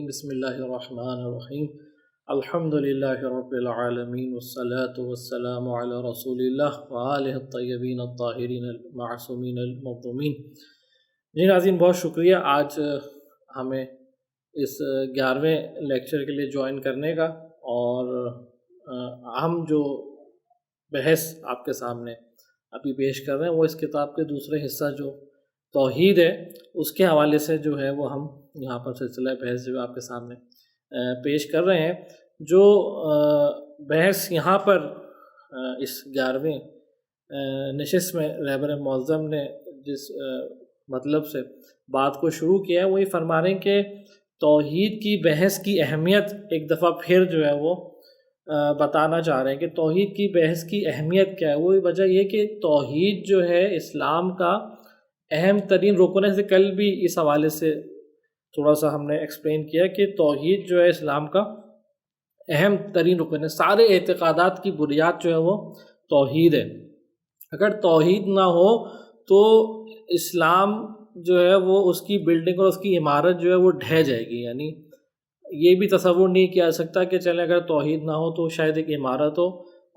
الرجیم بسم اللہ الرحمن الرحیم الحمد للہ رب العالمین والصلاة والسلام علی رسول اللہ وآلہ الطیبین الطاہرین المعصومین المظلومین۔ جی ناظرین، بہت شکریہ آج ہمیں اس 11ویں لیکچر کے لیے جوائن کرنے کا، اور ہم جو بحث آپ کے سامنے ابھی پیش کر رہے ہیں وہ اس کتاب کے دوسرے حصہ جو توحید ہے اس کے حوالے سے جو ہے وہ ہم یہاں پر سلسلہ بحث جو آپ کے سامنے پیش کر رہے ہیں۔ جو بحث یہاں پر اس 11ویں نشست میں رہبر معظم نے جس مطلب سے بات کو شروع کیا ہے وہ یہ فرما رہے ہیں کہ توحید کی بحث کی اہمیت ایک دفعہ پھر جو ہے وہ بتانا چاہ رہے ہیں کہ توحید کی بحث کی اہمیت کیا ہے۔ وہ وجہ یہ کہ توحید جو ہے اسلام کا اہم ترین رکن ہے۔ جیسے کل بھی اس حوالے سے تھوڑا سا ہم نے ایکسپلین کیا کہ توحید جو ہے اسلام کا اہم ترین رکن ہے۔ سارے اعتقادات کی بنیاد جو ہے وہ توحید ہے۔ اگر توحید نہ ہو تو اسلام جو ہے وہ اس کی بلڈنگ اور اس کی عمارت جو ہے وہ ڈھہ جائے گی۔ یعنی یہ بھی تصور نہیں کیا جا سکتا کہ چلیں اگر توحید نہ ہو تو شاید ایک عمارت ہو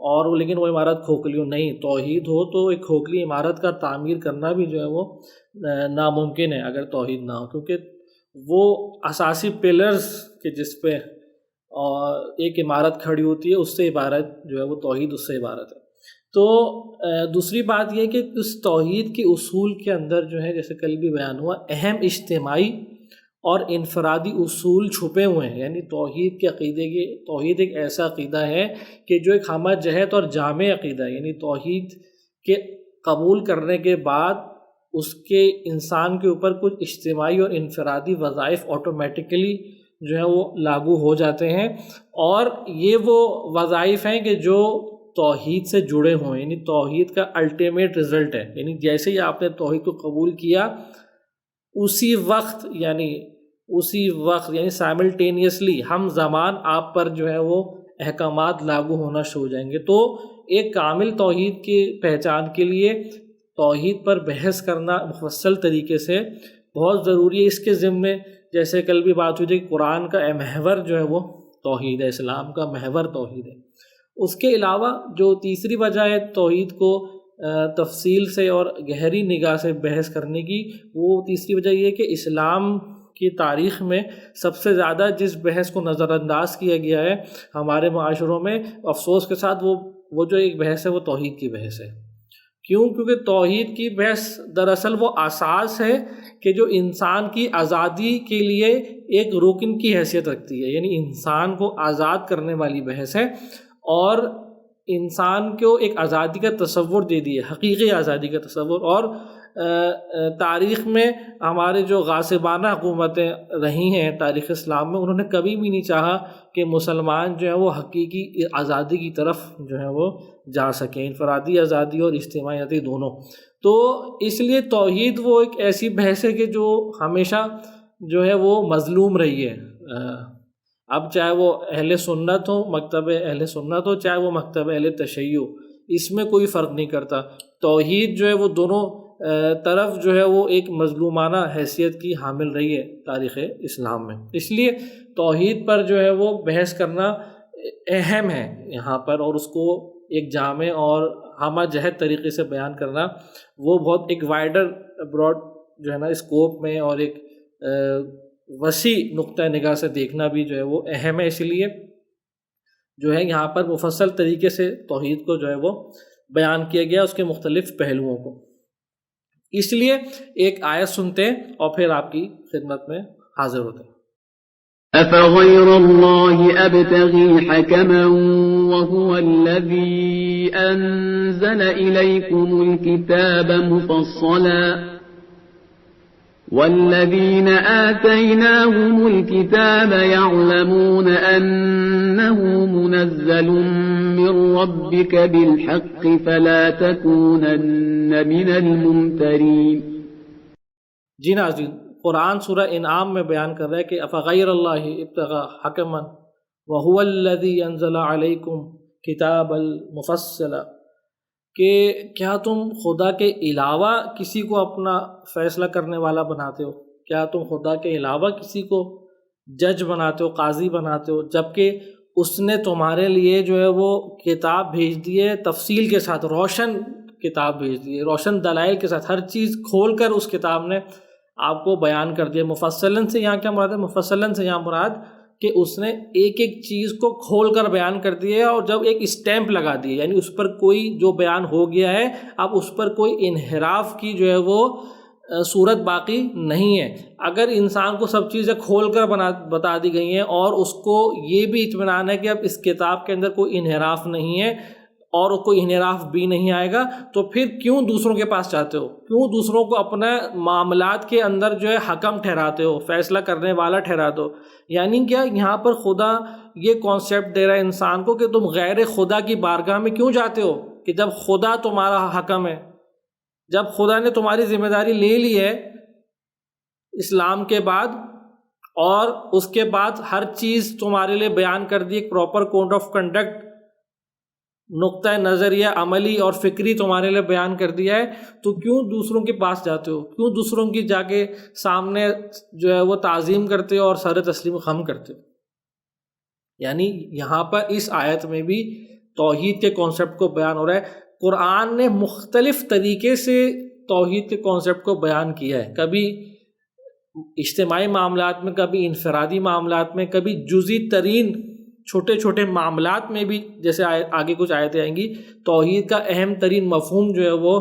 اور لیکن وہ عمارت کھوکھلی ہو، نہیں، توحید ہو تو ایک کھوکھلی عمارت کا تعمیر کرنا بھی جو ہے وہ ناممکن ہے اگر توحید نہ ہو، کیونکہ وہ اساسی پلرز کہ جس پہ ایک عمارت کھڑی ہوتی ہے اس سے عبارت جو ہے وہ توحید اس سے عبارت ہے۔ تو دوسری بات یہ کہ اس توحید کے اصول کے اندر جو ہے جیسے کل بھی بیان ہوا اہم اجتماعی اور انفرادی اصول چھپے ہوئے ہیں۔ یعنی توحید کے عقیدے کی توحید ایک ایسا عقیدہ ہے کہ جو ایک ہمہ جہت اور جامع عقیدہ ہے۔ یعنی توحید کے قبول کرنے کے بعد اس کے انسان کے اوپر کچھ اجتماعی اور انفرادی وظائف آٹومیٹکلی جو ہے وہ لاگو ہو جاتے ہیں، اور یہ وہ وظائف ہیں کہ جو توحید سے جڑے ہوئے، یعنی توحید کا الٹیمیٹ رزلٹ ہے۔ یعنی جیسے ہی آپ نے توحید کو قبول کیا اسی وقت یعنی سائملٹینیسلی ہم زمان آپ پر جو ہے وہ احکامات لاگو ہونا شروع ہو جائیں گے۔ تو ایک کامل توحید کی پہچان کے لیے توحید پر بحث کرنا مفصل طریقے سے بہت ضروری ہے۔ اس کے ضمن جیسے کل بھی بات ہوئی تھی کہ قرآن کا محور جو ہے وہ توحید ہے، اسلام کا محور توحید ہے۔ اس کے علاوہ جو تیسری وجہ ہے توحید کو تفصیل سے اور گہری نگاہ سے بحث کرنے کی، وہ تیسری وجہ یہ ہے کہ اسلام کی تاریخ میں سب سے زیادہ جس بحث کو نظر انداز کیا گیا ہے ہمارے معاشروں میں، افسوس کے ساتھ وہ جو ایک بحث ہے وہ توحید کی بحث ہے۔ کیوں؟ کیونکہ توحید کی بحث دراصل وہ اساس ہے کہ جو انسان کی آزادی کے لیے ایک رکن کی حیثیت رکھتی ہے۔ یعنی انسان کو آزاد کرنے والی بحث ہے، اور انسان کو ایک آزادی کا تصور دے دی ہے، حقیقی آزادی کا تصور۔ اور تاریخ میں ہمارے جو غاصبانہ حکومتیں رہی ہیں تاریخ اسلام میں، انہوں نے کبھی بھی نہیں چاہا کہ مسلمان جو ہے وہ حقیقی آزادی کی طرف جو ہے وہ جا سکیں، انفرادی آزادی اور اجتماعی آزادی دونوں۔ تو اس لیے توحید وہ ایک ایسی بحث ہے کہ جو ہمیشہ جو ہے وہ مظلوم رہی ہے۔ اب چاہے وہ اہل سنت ہو، مکتب اہل سنت ہو، چاہے وہ مکتب اہل تشیع، اس میں کوئی فرق نہیں کرتا۔ توحید جو ہے وہ دونوں طرف جو ہے وہ ایک مظلومانہ حیثیت کی حامل رہی ہے تاریخ اسلام میں۔ اس لیے توحید پر جو ہے وہ بحث کرنا اہم ہے یہاں پر، اور اس کو ایک جامع اور ہمہ جہت طریقے سے بیان کرنا وہ بہت ایک وائڈر براڈ جو ہے نا اسکوپ میں اور ایک وسیع نقطہ نگاہ سے دیکھنا بھی جو ہے وہ اہم ہے۔ اس لیے جو ہے یہاں پر مفصل طریقے سے توحید کو جو ہے وہ بیان کیا گیا، اس کے مختلف پہلوؤں کو۔ اس لیے ایک آیت سنتے ہیں اور پھر آپ کی خدمت میں حاضر ہوتے ہیں۔ أَفَغَيْرَ اللَّهِ أَبْتَغِي حَكَمًا وَهُوَ الَّذِي أَنزَلَ إِلَيْكُمُ الْكِتَابَ مُفَصَّلًا وَالَّذِينَ آتَيْنَاهُمُ الْكِتَابَ يَعْلَمُونَ أَنَّهُ مُنَزَّلٌ مِّن رَّبِّكَ بِالْحَقِّ فَلَا تَكُونَنَّ مِنَ الْمُمْتَرِينَ۔ جی ناظرین، قرآن سورہ انعام میں بیان کر رہا ہے کہ افغیر اللہ ابتغى حکما وهو الذی انزل علیکم کتاب المفصلا، کہ کیا تم خدا کے علاوہ کسی کو اپنا فیصلہ کرنے والا بناتے ہو؟ کیا تم خدا کے علاوہ کسی کو جج بناتے ہو، قاضی بناتے ہو، جبکہ اس نے تمہارے لیے جو ہے وہ کتاب بھیج دی ہے تفصیل کے ساتھ، روشن کتاب بھیج دی ہے، روشن دلائل کے ساتھ، ہر چیز کھول کر اس کتاب نے آپ کو بیان کر دیا۔ مفصلاً سے یہاں کیا مراد ہے؟ مفصلاً سے یہاں مراد کہ اس نے ایک ایک چیز کو کھول کر بیان کر دیا ہے، اور جب ایک اسٹیمپ لگا دی ہے، یعنی اس پر کوئی جو بیان ہو گیا ہے اب اس پر کوئی انحراف کی جو ہے وہ صورت باقی نہیں ہے۔ اگر انسان کو سب چیزیں کھول کر بتا دی گئی ہیں اور اس کو یہ بھی اطمینان ہے کہ اب اس کتاب کے اندر کوئی انحراف نہیں ہے اور کوئی انحراف بھی نہیں آئے گا، تو پھر کیوں دوسروں کے پاس جاتے ہو؟ کیوں دوسروں کو اپنے معاملات کے اندر جو ہے حکم ٹھہراتے ہو، فیصلہ کرنے والا ٹھہراتے ہو؟ یعنی کیا یہاں پر خدا یہ کانسیپٹ دے رہا ہے انسان کو کہ تم غیر خدا کی بارگاہ میں کیوں جاتے ہو، کہ جب خدا تمہارا حکم ہے، جب خدا نے تمہاری ذمہ داری لے لی ہے اسلام کے بعد، اور اس کے بعد ہر چیز تمہارے لیے بیان کر دی، ایک پراپر کوڈ آف کنڈکٹ، نقطہ نظریہ عملی اور فکری تمہارے لیے بیان کر دیا ہے، تو کیوں دوسروں کے پاس جاتے ہو؟ کیوں دوسروں کی جا کے سامنے جو ہے وہ تعظیم کرتے ہو اور سر تسلیم خم کرتے ہو؟ یعنی یہاں پر اس آیت میں بھی توحید کے کانسیپٹ کو بیان ہو رہا ہے۔ قرآن نے مختلف طریقے سے توحید کے کانسیپٹ کو بیان کیا ہے، کبھی اجتماعی معاملات میں، کبھی انفرادی معاملات میں، کبھی جزئی ترین چھوٹے چھوٹے معاملات میں بھی، جیسے آگے کچھ آیتیں آئیں گی، توحید کا اہم ترین مفہوم جو ہے وہ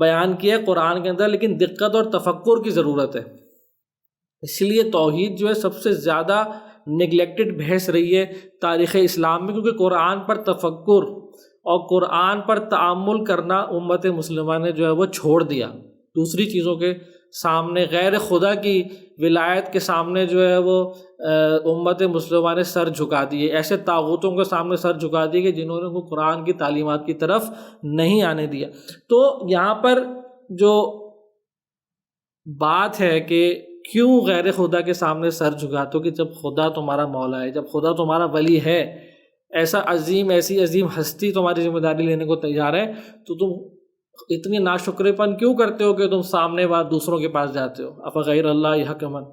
بیان کیا ہے قرآن کے اندر، لیکن دقت اور تفکر کی ضرورت ہے۔ اس لیے توحید جو ہے سب سے زیادہ نگلیکٹڈ بحث رہی ہے تاریخ اسلام میں، کیونکہ قرآن پر تفکر اور قرآن پر تأمل کرنا امت مسلمہ نے جو ہے وہ چھوڑ دیا، دوسری چیزوں کے سامنے، غیر خدا کی ولایت کے سامنے جو ہے وہ امت مسلمہ نے سر جھکا دیے، ایسے طاغوتوں کے سامنے سر جھکا دیے کہ جنہوں نے کو قرآن کی تعلیمات کی طرف نہیں آنے دیا۔ تو یہاں پر جو بات ہے کہ کیوں غیر خدا کے سامنے سر جھکاتے ہو، کہ جب خدا تمہارا مولا ہے، جب خدا تمہارا ولی ہے، ایسا عظیم، ایسی عظیم ہستی تمہاری ذمہ داری لینے کو تیار ہے، تو تم اتنی ناشکرے پن کیوں کرتے ہو کہ تم سامنے بعد دوسروں کے پاس جاتے ہو؟ افغیر اللہ یحکمن۔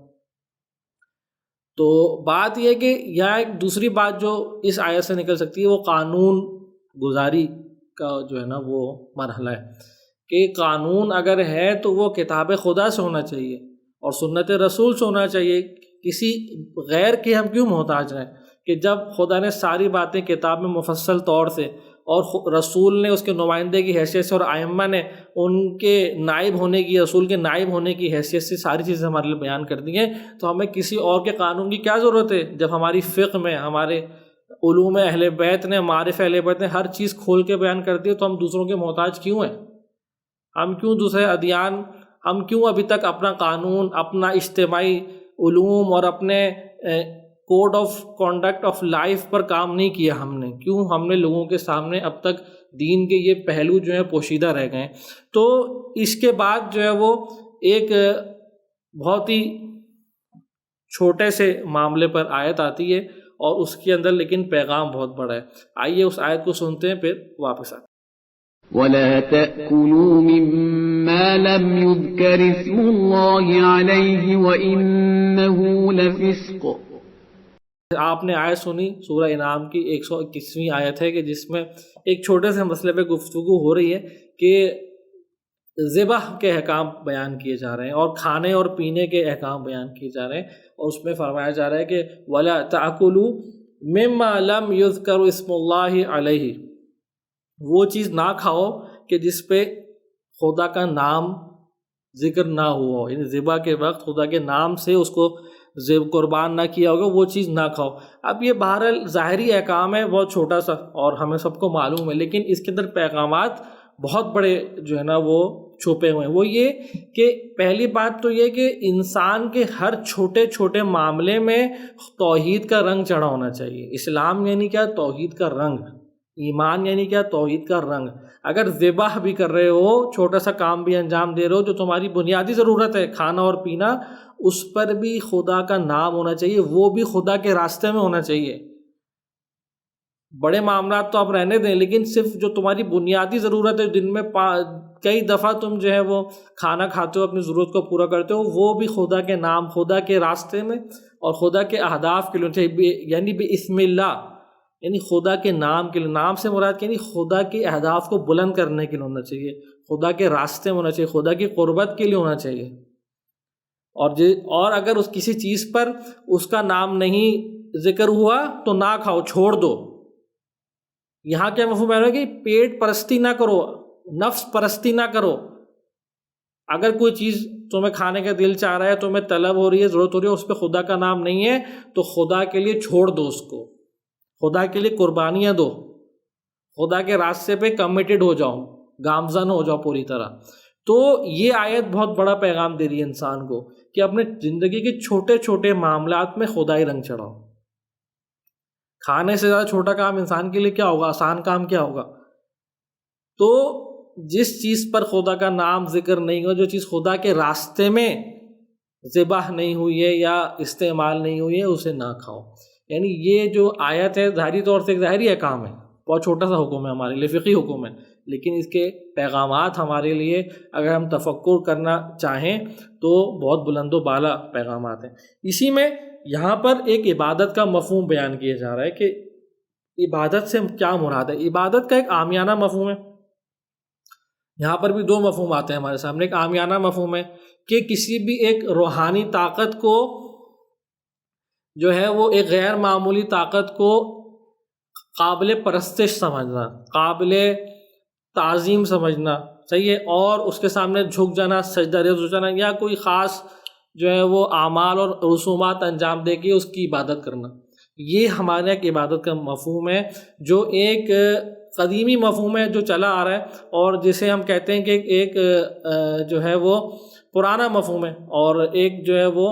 تو بات یہ کہ یہاں ایک دوسری بات جو اس آیت سے نکل سکتی ہے، وہ قانون گزاری کا جو ہے نا وہ مرحلہ ہے، کہ قانون اگر ہے تو وہ کتاب خدا سے ہونا چاہیے اور سنت رسول سے ہونا چاہیے، کسی غیر کے ہم کیوں محتاج ہیں؟ کہ جب خدا نے ساری باتیں کتاب میں مفصل طور سے، اور رسول نے اس کے نمائندے کی حیثیت سے، اور ائمہ نے ان کے نائب ہونے کی، رسول کے نائب ہونے کی حیثیت سے ساری چیزیں ہمارے لیے بیان کر دی ہیں، تو ہمیں کسی اور کے قانون کی کیا ضرورت ہے؟ جب ہماری فقہ میں، ہمارے علوم اہل بیت نے، معارف اہل بیت نے ہر چیز کھول کے بیان کر دی ہے، تو ہم دوسروں کے محتاج کیوں ہیں؟ ہم کیوں دوسرے ادیان، ہم کیوں ابھی تک اپنا قانون، اپنا اجتماعی علوم اور اپنے code of conduct of life پر کام نہیں کیا؟ کیوں ہم نے لوگوں کے سامنے اب تک دین کے یہ پہلو جو ہیں پوشیدہ رہ گئے؟ تو اس کے بعد جو ہے وہ ایک بہت ہی چھوٹے سے معاملے پر آیت آتی ہے، اور اس کے اندر لیکن پیغام بہت بڑا ہے۔ آئیے اس آیت کو سنتے ہیں، پھر واپس آتے ہیں۔ وَلَا تَأْكُلُوا مِمَّا لَمْ يُذْكَرِ اسْمُ اللَّهِ عَلَيْهِ وَإِنَّهُ لَفِسْقٌ۔ آپ نے آیت سنی، سورہ انعام کی 121ویں آیت ہے، کہ جس میں ایک چھوٹے سے مسئلے پہ گفتگو ہو رہی ہے کہ ذبح کے احکام بیان کیے جا رہے ہیں اور کھانے اور پینے کے احکام بیان کیے جا رہے ہیں، اور اس میں فرمایا جا رہا ہے کہ وَلَا تَأْكُلُوا مِمَّا لَمْ يُذْكَرُ اسْمُ اللَّهِ عَلَيْهِ، وہ چیز نہ کھاؤ کہ جس پہ خدا کا نام ذکر نہ ہوا ہو، یعنی ذبح کے وقت خدا کے نام سے اس کو قربان نہ کیا ہوگا، وہ چیز نہ کھاؤ۔ اب یہ بہرحال ظاہری احکام ہے، بہت چھوٹا سا، اور ہمیں سب کو معلوم ہے، لیکن اس کے اندر پیغامات بہت بڑے جو ہے نا وہ چھپے ہوئے ہیں۔ وہ یہ کہ پہلی بات تو یہ کہ انسان کے ہر چھوٹے چھوٹے معاملے میں توحید کا رنگ چڑھا ہونا چاہیے۔ اسلام یعنی کیا؟ توحید کا رنگ۔ ایمان یعنی کیا؟ توحید کا رنگ۔ اگر ذبح بھی کر رہے ہو، چھوٹا سا کام بھی انجام دے رہے ہو جو تمہاری بنیادی ضرورت ہے، کھانا اور پینا، اس پر بھی خدا کا نام ہونا چاہیے، وہ بھی خدا کے راستے میں ہونا چاہیے۔ بڑے معاملات تو آپ رہنے دیں، لیکن صرف جو تمہاری بنیادی ضرورت ہے، دن میں کئی دفعہ تم جو ہے وہ کھانا کھاتے ہو، اپنی ضرورت کو پورا کرتے ہو، وہ بھی خدا کے نام، خدا کے راستے میں اور خدا کے اہداف کے لیے چاہیے، یعنی بسم اللہ، یعنی خدا کے نام کے لیے. نام سے مراد کہ یعنی خدا کے اہداف کو بلند کرنے کے لیے ہونا چاہیے، خدا کے راستے میں ہونا چاہیے، خدا کی قربت کے لیے ہونا چاہیے. اور اگر اس کسی چیز پر اس کا نام نہیں ذکر ہوا تو نہ کھاؤ، چھوڑ دو. یہاں کیا مفہوم ہے کہ پیٹ پرستی نہ کرو، نفس پرستی نہ کرو. اگر کوئی چیز تمہیں کھانے کا دل چاہ رہا ہے، تمہیں طلب ہو رہی ہے، ضرورت ہو رہی ہے، اس پہ خدا کا نام نہیں ہے، تو خدا کے لیے چھوڑ دو اس کو، خدا کے لیے قربانیاں دو، خدا کے راستے پہ کمیٹڈ ہو جاؤ، گامزن ہو جاؤ پوری طرح. تو یہ آیت بہت بڑا پیغام دے رہی ہے انسان کو کہ اپنے زندگی کے چھوٹے چھوٹے معاملات میں خدائی رنگ چڑھاؤ. کھانے سے زیادہ چھوٹا کام انسان کے لیے کیا ہوگا، آسان کام کیا ہوگا؟ تو جس چیز پر خدا کا نام ذکر نہیں ہو، جو چیز خدا کے راستے میں ذبح نہیں ہوئی ہے یا استعمال نہیں ہوئی ہے، اسے نہ کھاؤ. یعنی یہ جو آیت ہے ظاہری طور سے ایک ظاہری کام ہے، بہت چھوٹا سا حکم ہے ہمارے لیے، فقہی حکم ہے، لیکن اس کے پیغامات ہمارے لیے اگر ہم تفکر کرنا چاہیں تو بہت بلند و بالا پیغامات ہیں. اسی میں یہاں پر ایک عبادت کا مفہوم بیان کیا جا رہا ہے کہ عبادت سے کیا مراد ہے. عبادت کا ایک عامیانہ مفہوم ہے. یہاں پر بھی دو مفہوم آتے ہیں ہمارے سامنے. ایک عامیانہ مفہوم ہے کہ کسی بھی ایک روحانی طاقت کو جو ہے وہ ایک غیر معمولی طاقت کو قابل پرستش سمجھنا، قابل تعظیم سمجھنا، صحیح ہے، اور اس کے سامنے جھک جانا، سجدہ ریز ہو جانا، یا کوئی خاص جو ہے وہ اعمال اور رسومات انجام دے کے اس کی عبادت کرنا. یہ ہمارے ایک عبادت کا مفہوم ہے جو ایک قدیمی مفہوم ہے جو چلا آ رہا ہے، اور جسے ہم کہتے ہیں کہ ایک جو ہے وہ پرانا مفہوم ہے، اور ایک جو ہے وہ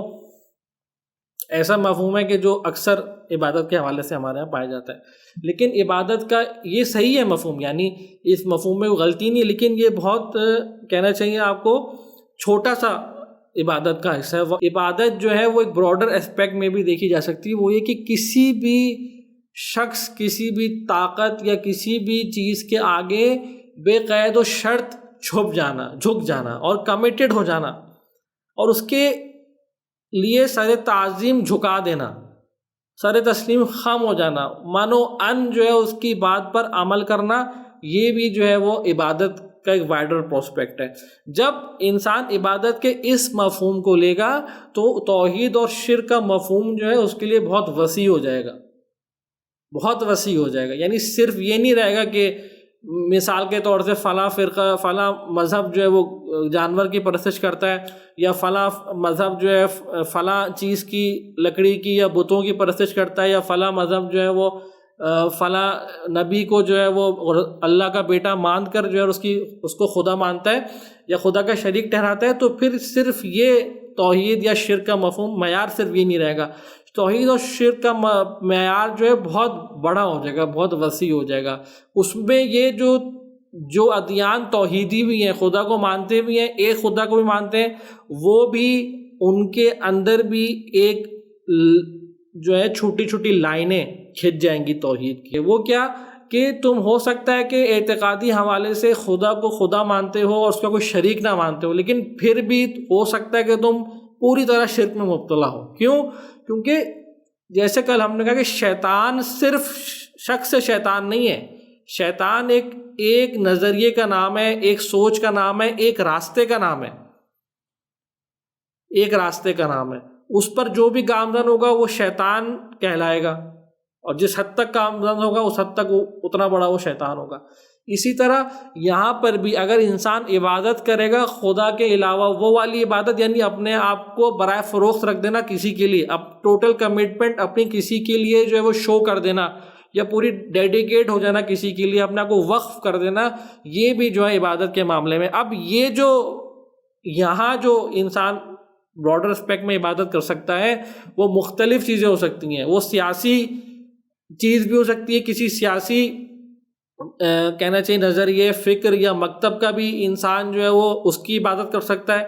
ایسا مفہوم ہے کہ جو اکثر عبادت کے حوالے سے ہمارے یہاں پایا جاتا ہے. لیکن عبادت کا یہ صحیح ہے مفہوم، یعنی اس مفہوم میں غلطی نہیں ہے، لیکن یہ بہت کہنا چاہیے آپ کو چھوٹا سا عبادت کا حصہ ہے. عبادت جو ہے وہ ایک براڈر اسپیکٹ میں بھی دیکھی جا سکتی ہے. وہ یہ کہ کسی بھی شخص، کسی بھی طاقت یا کسی بھی چیز کے آگے بے قید و شرط جھک جانا اور کمیٹڈ ہو جانا، اور اس کے لیے سر تعظیم جھکا دینا، سر تسلیم خم ہو جانا، منو ان جو ہے اس کی بات پر عمل کرنا. یہ بھی جو ہے وہ عبادت کا ایک وائڈر پروسپیکٹ ہے. جب انسان عبادت کے اس مفہوم کو لے گا تو توحید اور شرک کا مفہوم جو ہے اس کے لیے بہت وسیع ہو جائے گا، بہت وسیع ہو جائے گا. یعنی صرف یہ نہیں رہے گا کہ مثال کے طور سے فلاں فرقہ، فلاں مذہب جو ہے وہ جانور کی پرستش کرتا ہے، یا فلاں مذہب جو ہے فلاں چیز کی، لکڑی کی یا بتوں کی پرستش کرتا ہے، یا فلاں مذہب جو ہے وہ فلاں نبی کو جو ہے وہ اللہ کا بیٹا مان کر جو ہے اس کو خدا مانتا ہے یا خدا کا شریک ٹھہراتا ہے. تو پھر صرف یہ توحید یا شرک کا مفہوم، معیار صرف یہ نہیں رہے گا. توحید اور شرک کا معیار جو ہے بہت بڑا ہو جائے گا، بہت وسیع ہو جائے گا. اس میں یہ جو ادیان توحیدی بھی ہیں، خدا کو مانتے بھی ہیں، ایک خدا کو بھی مانتے ہیں، وہ بھی ان کے اندر بھی ایک جو ہے چھوٹی چھوٹی لائنیں کھنچ جائیں گی توحید کی. وہ کیا کہ تم ہو سکتا ہے کہ اعتقادی حوالے سے خدا کو خدا مانتے ہو اور اس کا کوئی شریک نہ مانتے ہو، لیکن پھر بھی ہو سکتا ہے کہ تم پوری طرح شرک میں مبتلا ہو. کیوں؟ کیونکہ جیسے کل ہم نے کہا کہ شیطان صرف شخص شیطان نہیں ہے. شیطان ایک نظریے کا نام ہے، ایک سوچ کا نام ہے، ایک راستے کا نام ہے، ایک راستے کا نام ہے. اس پر جو بھی گامزن ہوگا وہ شیطان کہلائے گا، اور جس حد تک گامزن ہوگا اس حد تک اتنا بڑا وہ شیطان ہوگا. اسی طرح یہاں پر بھی اگر انسان عبادت کرے گا خدا کے علاوہ، وہ والی عبادت یعنی اپنے آپ کو برائے فروخت رکھ دینا کسی کے لیے، اب ٹوٹل کمٹمنٹ اپنی کسی کے لیے جو ہے وہ شو کر دینا، یا پوری ڈیڈیکیٹ ہو جانا کسی کے لیے، اپنے آپ کو وقف کر دینا، یہ بھی جو ہے عبادت کے معاملے میں. اب یہ جو یہاں جو انسان براڈر اسپیکٹ میں عبادت کر سکتا ہے وہ مختلف چیزیں ہو سکتی ہیں. وہ سیاسی چیز بھی ہو سکتی ہے، کسی سیاسی کہنا چاہیے نظریے، فکر یا مکتب کا بھی انسان جو ہے وہ اس کی عبادت کر سکتا ہے.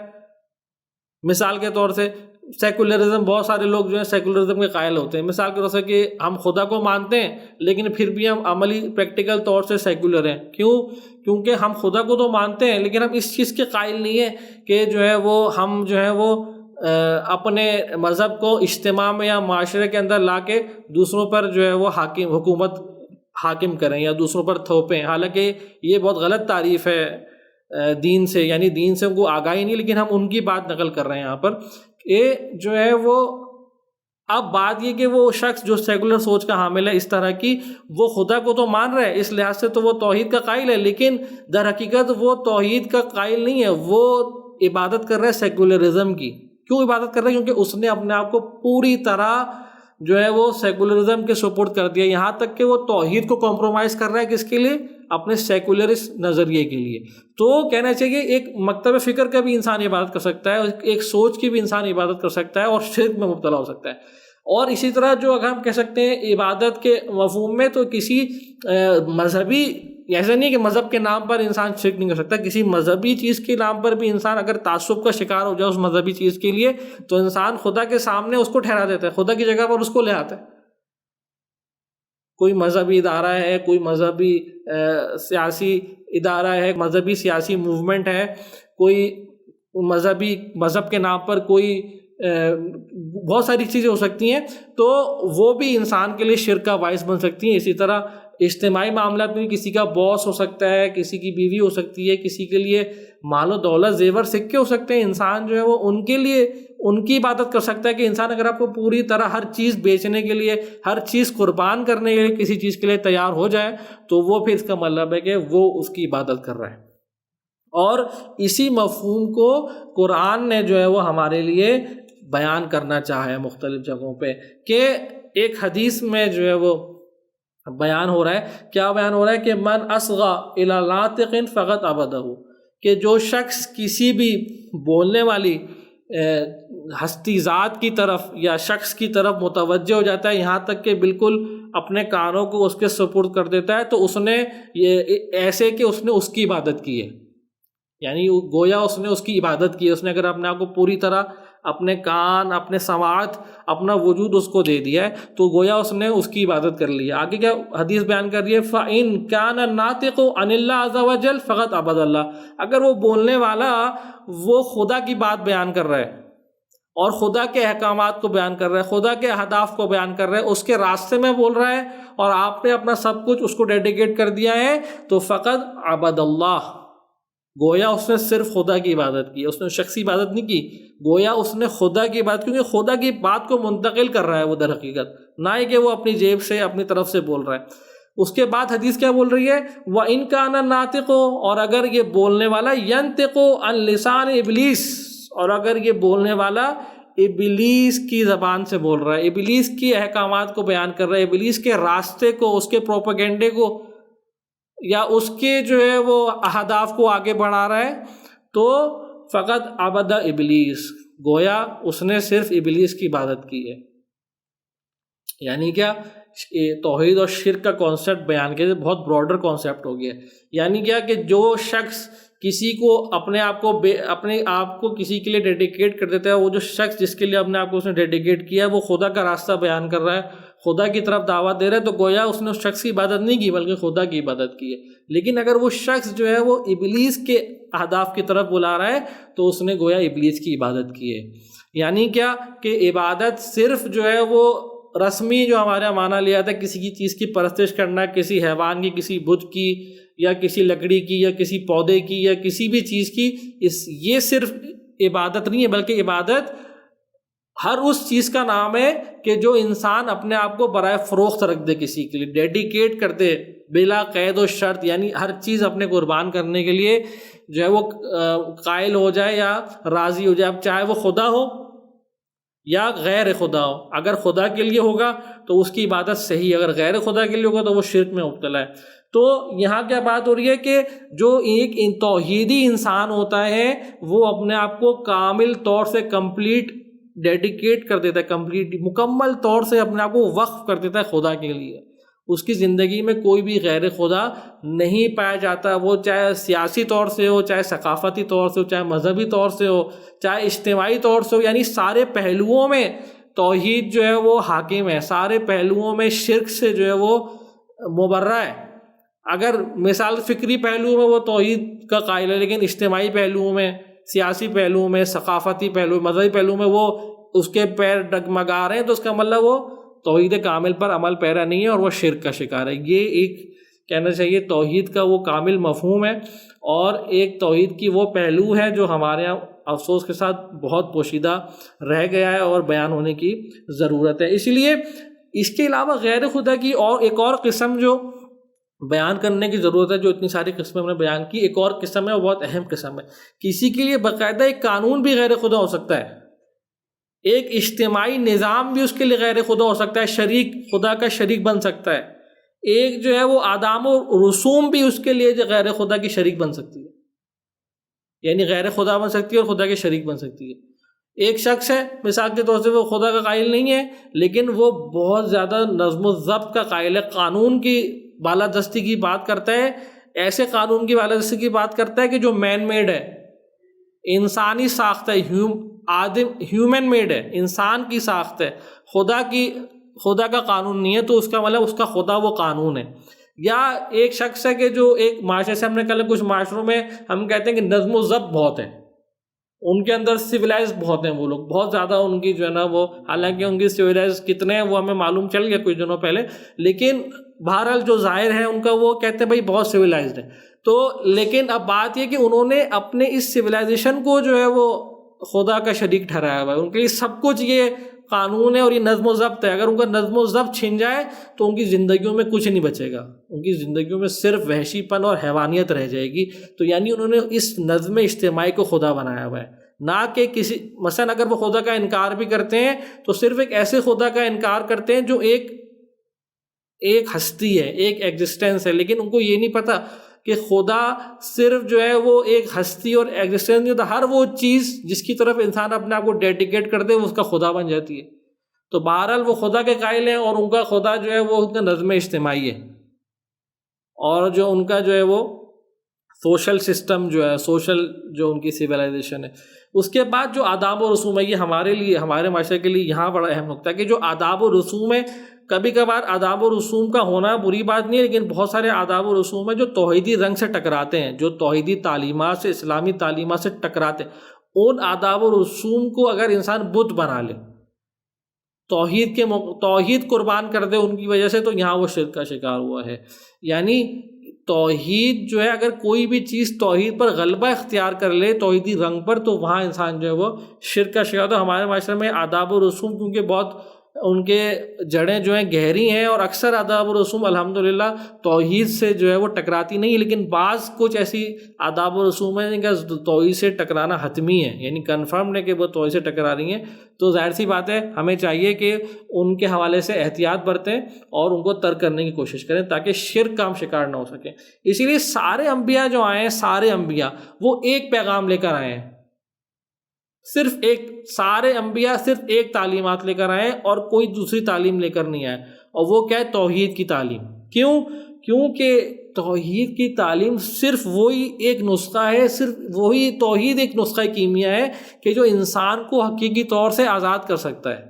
مثال کے طور سے سیکولرزم، بہت سارے لوگ جو ہیں سیکولرزم کے قائل ہوتے ہیں. مثال کے طور سے کہ ہم خدا کو مانتے ہیں لیکن پھر بھی ہم عملی پریکٹیکل طور سے سیکولر ہیں. کیونکہ ہم خدا کو تو مانتے ہیں لیکن ہم اس چیز کے قائل نہیں ہیں کہ جو ہے وہ ہم جو ہے وہ اپنے مذہب کو اجتماع میں یا معاشرے کے اندر لا کے دوسروں پر جو ہے وہ حکومت حاکم کریں یا دوسروں پر تھوپیں. حالانکہ یہ بہت غلط تعریف ہے دین سے، یعنی دین سے ان کو آگاہی نہیں، لیکن ہم ان کی بات نقل کر رہے ہیں یہاں پر. یہ جو ہے وہ اب بات یہ کہ وہ شخص جو سیکولر سوچ کا حامل ہے اس طرح کی، وہ خدا کو تو مان رہا ہے، اس لحاظ سے تو وہ توحید کا قائل ہے، لیکن در حقیقت وہ توحید کا قائل نہیں ہے، وہ عبادت کر رہا ہے سیکولرزم کی. کیوں عبادت کر رہا ہے؟ کیونکہ اس نے اپنے آپ کو پوری طرح جو ہے وہ سیکولرزم کے سپورٹ کر دیا، یہاں تک کہ وہ توحید کو کمپرومائز کر رہا ہے. کس کے لیے؟ اپنے سیکولرسٹ نظریے کے لیے. تو کہنا چاہیے ایک مکتب فکر کا بھی انسان عبادت کر سکتا ہے، ایک سوچ کی بھی انسان عبادت کر سکتا ہے اور شرک میں مبتلا ہو سکتا ہے. اور اسی طرح جو اگر ہم کہہ سکتے ہیں عبادت کے مفہوم میں، تو کسی مذہبی، ایسا نہیں کہ مذہب کے نام پر انسان شرک نہیں کر سکتا، کسی مذہبی چیز کے نام پر بھی انسان اگر تعصب کا شکار ہو جائے اس مذہبی چیز کے لیے، تو انسان خدا کے سامنے اس کو ٹھہرا دیتا ہے، خدا کی جگہ پر اس کو لے آتا ہے. کوئی مذہبی ادارہ ہے، کوئی مذہبی سیاسی ادارہ ہے، مذہبی سیاسی موومنٹ ہے، کوئی مذہب کے نام پر کوئی بہت ساری چیزیں ہو سکتی ہیں، تو وہ بھی انسان کے لیے شرک کا باعث بن سکتی ہیں. اسی طرح اجتماعی معاملات میں کسی کا باس ہو سکتا ہے، کسی کی بیوی ہو سکتی ہے، کسی کے لیے مال و دولت، زیور سکے ہو سکتے ہیں. انسان جو ہے وہ ان کے لیے ان کی عبادت کر سکتا ہے کہ انسان اگر آپ کو پوری طرح ہر چیز بیچنے کے لیے، ہر چیز قربان کرنے کے لیے کسی چیز کے لیے تیار ہو جائے، تو وہ پھر اس کا مطلب ہے کہ وہ اس کی عبادت کر رہا ہے. اور اسی مفہوم کو قرآن نے جو ہے وہ ہمارے لیے بیان کرنا چاہا ہے مختلف جگہوں پہ، کہ ایک حدیث میں جو ہے وہ بیان ہو رہا ہے. کیا بیان ہو رہا ہے؟ کہ من اصغى الى ناطق فقط عبدہ، کہ جو شخص کسی بھی بولنے والی ہستی ذات کی طرف یا شخص کی طرف متوجہ ہو جاتا ہے، یہاں تک کہ بالکل اپنے کانوں کو اس کے سپرد کر دیتا ہے، تو اس نے یہ ایسے کہ اس نے اس کی عبادت کی ہے. یعنی گویا اس نے اس کی عبادت کی ہے. اس نے اگر اپنے آپ کو پوری طرح، اپنے کان، اپنے سماعت، اپنا وجود اس کو دے دیا ہے، تو گویا اس نے اس کی عبادت کر لی ہے. آگے کیا حدیث بیان کر رہی ہے؟ فَإِن كَانَ النَّاطِقُ عَنِ اللَّهِ عَزَّ وَجَلَّ فَقَدْ عَبَدَ اللَّهِ، اگر وہ بولنے والا وہ خدا کی بات بیان کر رہا ہے اور خدا کے احکامات کو بیان کر رہا ہے، خدا کے اہداف کو بیان کر رہا ہے، اس کے راستے میں بول رہا ہے، اور آپ نے اپنا سب کچھ اس کو ڈیڈیکیٹ کر دیا ہے، تو فقط عبد اللہ، گویا اس نے صرف خدا کی عبادت کی. اس نے شخصی عبادت نہیں کی، گویا اس نے خدا کی بات، کیونکہ خدا کی بات کو منتقل کر رہا ہے وہ در حقیقت، نہ ہی کہ وہ اپنی جیب سے اپنی طرف سے بول رہا ہے. اس کے بعد حدیث کیا بول رہی ہے؟ وَإِن كَانَ النَّاطِقُ، اور اگر یہ بولنے والا يَنطِقُ عَن لِسَانِ إِبْلِيسِ، اور اگر یہ بولنے والا ابلیس کی زبان سے بول رہا ہے، ابلیس کی احکامات کو بیان کر رہا ہے، ابلیس کے راستے کو، اس کے پروپیگنڈے کو، یا اس کے جو ہے وہ اہداف کو آگے بڑھا رہا ہے، تو فقط عبد ابلیس، گویا اس نے صرف ابلیس کی عبادت کی ہے. یعنی کیا؟ توحید اور شرک کا کانسیپٹ بیان کیا، بہت براڈر کانسیپٹ ہو گیا. یعنی کیا کہ جو شخص کسی کو اپنے آپ کو کسی کے لیے ڈیڈیکیٹ کر دیتا ہے، وہ جو شخص جس کے لیے اپنے آپ کو اس نے ڈیڈیکیٹ کیا ہے، وہ خدا کا راستہ بیان کر رہا ہے، خدا کی طرف دعوت دے رہا ہے، تو گویا اس نے اس شخص کی عبادت نہیں کی بلکہ خدا کی عبادت کی ہے. لیکن اگر وہ شخص جو ہے وہ ابلیس کے اہداف کی طرف بلا رہا ہے، تو اس نے گویا ابلیس کی عبادت کی ہے. یعنی کیا کہ عبادت صرف جو ہے وہ رسمی جو ہمارا معنی لیا تھا، کسی کی چیز کی پرستش کرنا، کسی حیوان کی، کسی بت کی، یا کسی لکڑی کی، یا کسی پودے کی، یا کسی بھی چیز کی، یہ صرف عبادت نہیں ہے، بلکہ عبادت ہر اس چیز کا نام ہے کہ جو انسان اپنے آپ کو برائے فروخت رکھ دے، کسی کے لیے ڈیڈیکیٹ کر دے بلا قید و شرط. یعنی ہر چیز اپنے قربان کرنے کے لیے جو ہے وہ قائل ہو جائے یا راضی ہو جائے، اب چاہے وہ خدا ہو یا غیر خدا ہو. اگر خدا کے لیے ہوگا تو اس کی عبادت صحیح، اگر غیر خدا کے لیے ہوگا تو وہ شرک میں مبتلا ہے. تو یہاں کیا بات ہو رہی ہے کہ جو ایک توحیدی انسان ہوتا ہے، وہ اپنے آپ کو کامل طور سے کمپلیٹ ڈیڈیکیٹ کر دیتا ہے، کمپلیٹ مکمل طور سے اپنے آپ کو وقف کر دیتا ہے خدا کے لیے. اس کی زندگی میں کوئی بھی غیر خدا نہیں پایا جاتا، وہ چاہے سیاسی طور سے ہو، چاہے ثقافتی طور سے ہو، چاہے مذہبی طور سے ہو، چاہے اجتماعی طور سے ہو، یعنی سارے پہلوؤں میں توحید جو ہے وہ حاکم ہے، سارے پہلوؤں میں شرک سے جو ہے وہ مبرہ ہے۔ اگر مثال فکری پہلو میں وہ توحید کا قائل ہے، لیکن اجتماعی پہلوؤں میں، سیاسی پہلوؤں میں، ثقافتی پہلو، مذہبی پہلو میں وہ اس کے پیر ڈگمگا رہے ہیں، تو اس کا مطلب وہ توحید کامل پر عمل پیرا نہیں ہے اور وہ شرک کا شکار ہے۔ یہ ایک کہنا چاہیے توحید کا وہ کامل مفہوم ہے، اور ایک توحید کی وہ پہلو ہے جو ہمارے یہاں افسوس کے ساتھ بہت پوشیدہ رہ گیا ہے اور بیان ہونے کی ضرورت ہے۔ اسی لیے اس کے علاوہ غیر خدا کی اور ایک اور قسم جو بیان کرنے کی ضرورت ہے، جو اتنی ساری قسمیں ہم نے بیان کی، ایک اور قسم ہے، وہ بہت اہم قسم ہے۔ کسی کے لیے باقاعدہ ایک قانون بھی غیر خدا ہو سکتا ہے، ایک اجتماعی نظام بھی اس کے لیے غیر خدا ہو سکتا ہے، شریک خدا کا شریک بن سکتا ہے، ایک جو ہے وہ آداب و رسوم بھی اس کے لیے جو غیر خدا کی شریک بن سکتی ہے، یعنی غیر خدا بن سکتی ہے اور خدا کے شریک بن سکتی ہے۔ ایک شخص ہے مثال کے طور سے، وہ خدا کا قائل نہیں ہے، لیکن وہ بہت زیادہ نظم و ضبط کا قائل ہے، قانون کی بالادستی کی بات کرتا ہے، ایسے قانون کی بالادستی کی بات کرتا ہے کہ جو مین میڈ ہے، انسانی ساخت ہے، ہیومن میڈ ہے، انسان کی ساخت ہے، خدا کا قانون نہیں ہے، تو اس کا مطلب اس کا خدا وہ قانون ہے۔ یا ایک شخص ہے کہ جو ایک معاشرے سے، ہم نے کل کچھ معاشروں میں ہم کہتے ہیں کہ نظم و ضبط بہت ہے، ان کے اندر سویلائز بہت ہیں، وہ لوگ بہت زیادہ ان کی جو ہے نا وہ، حالانکہ ان کی سویلائز کتنے ہیں وہ ہمیں معلوم چل گیا کچھ دنوں پہلے، لیکن بہرحال جو ظاہر ہے ان کا، وہ کہتے ہیں بھائی بہت سویلائزڈ ہے۔ تو لیکن اب بات یہ کہ انہوں نے اپنے اس سویلائزیشن کو جو ہے وہ خدا کا شریک ٹھہرایا ہوا ہے، ان کے لیے سب کچھ یہ قانون ہے اور یہ نظم و ضبط ہے۔ اگر ان کا نظم و ضبط چھن جائے تو ان کی زندگیوں میں کچھ نہیں بچے گا، ان کی زندگیوں میں صرف وحشی پن اور حیوانیت رہ جائے گی۔ تو یعنی انہوں نے اس نظم اجتماعی کو خدا بنایا ہوا ہے، نہ کہ کسی، مثلا اگر وہ خدا کا انکار بھی کرتے ہیں تو صرف ایک ایسے خدا کا انکار کرتے ہیں جو ایک ہستی ہے، ایک ایگزسٹنس ہے، لیکن ان کو یہ نہیں پتہ کہ خدا صرف جو ہے وہ ایک ہستی اور ایگزسٹنس نہیں ہوتا، ہر وہ چیز جس کی طرف انسان اپنے آپ کو ڈیڈیکیٹ کر دے وہ اس کا خدا بن جاتی ہے۔ تو بہرحال وہ خدا کے قائل ہیں، اور ان کا خدا جو ہے وہ ان کا نظم اجتماعی ہے، اور جو ان کا جو ہے وہ سوشل سسٹم جو ہے، سوشل جو ان کی سویلائزیشن ہے۔ اس کے بعد جو آداب و رسوم ہے، یہ ہمارے لیے، ہمارے معاشرے کے لیے یہاں بڑا اہم نقطہ ہے کہ جو آداب و رسوم ہے، کبھی کبھار آداب و رسوم کا ہونا بری بات نہیں ہے، لیکن بہت سارے آداب و رسوم ہیں جو توحیدی رنگ سے ٹکراتے ہیں، جو توحیدی تعلیمات سے، اسلامی تعلیمات سے ٹکراتے ہیں۔ ان آداب و رسوم کو اگر انسان بت بنا لے، توحید قربان کر دے ان کی وجہ سے، تو یہاں وہ شرک کا شکار ہوا ہے۔ یعنی توحید جو ہے، اگر کوئی بھی چیز توحید پر غلبہ اختیار کر لے، توحیدی رنگ پر، تو وہاں انسان جو ہے وہ شرک کا شکار ہوتا ہے۔ ہمارے معاشرے میں آداب و رسوم کیونکہ بہت ان کے جڑیں جو ہیں گہری ہیں، اور اکثر آداب و رسوم الحمدللہ توحید سے جو ہے وہ ٹکراتی نہیں، لیکن بعض کچھ ایسی آداب و رسوم ہیں جن کا توحید سے ٹکرانا حتمی ہے، یعنی کنفرم ہے کہ وہ توحید سے ٹکرا رہی ہیں۔ تو ظاہر سی بات ہے، ہمیں چاہیے کہ ان کے حوالے سے احتیاط برتیں اور ان کو ترک کرنے کی کوشش کریں تاکہ شرک کا ہم شکار نہ ہو سکیں۔ اسی لیے سارے انبیاء جو آئے ہیں، سارے انبیاء وہ ایک پیغام لے کر آئے ہیں، صرف ایک، سارے انبیاء صرف ایک تعلیمات لے کر آئے، اور کوئی دوسری تعلیم لے کر نہیں آئے، اور وہ کیا ہے؟ توحید کی تعلیم۔ کیونکہ توحید کی تعلیم صرف وہی ایک نسخہ ہے، صرف وہی توحید ایک نسخہ کیمیا ہے کہ جو انسان کو حقیقی طور سے آزاد کر سکتا ہے۔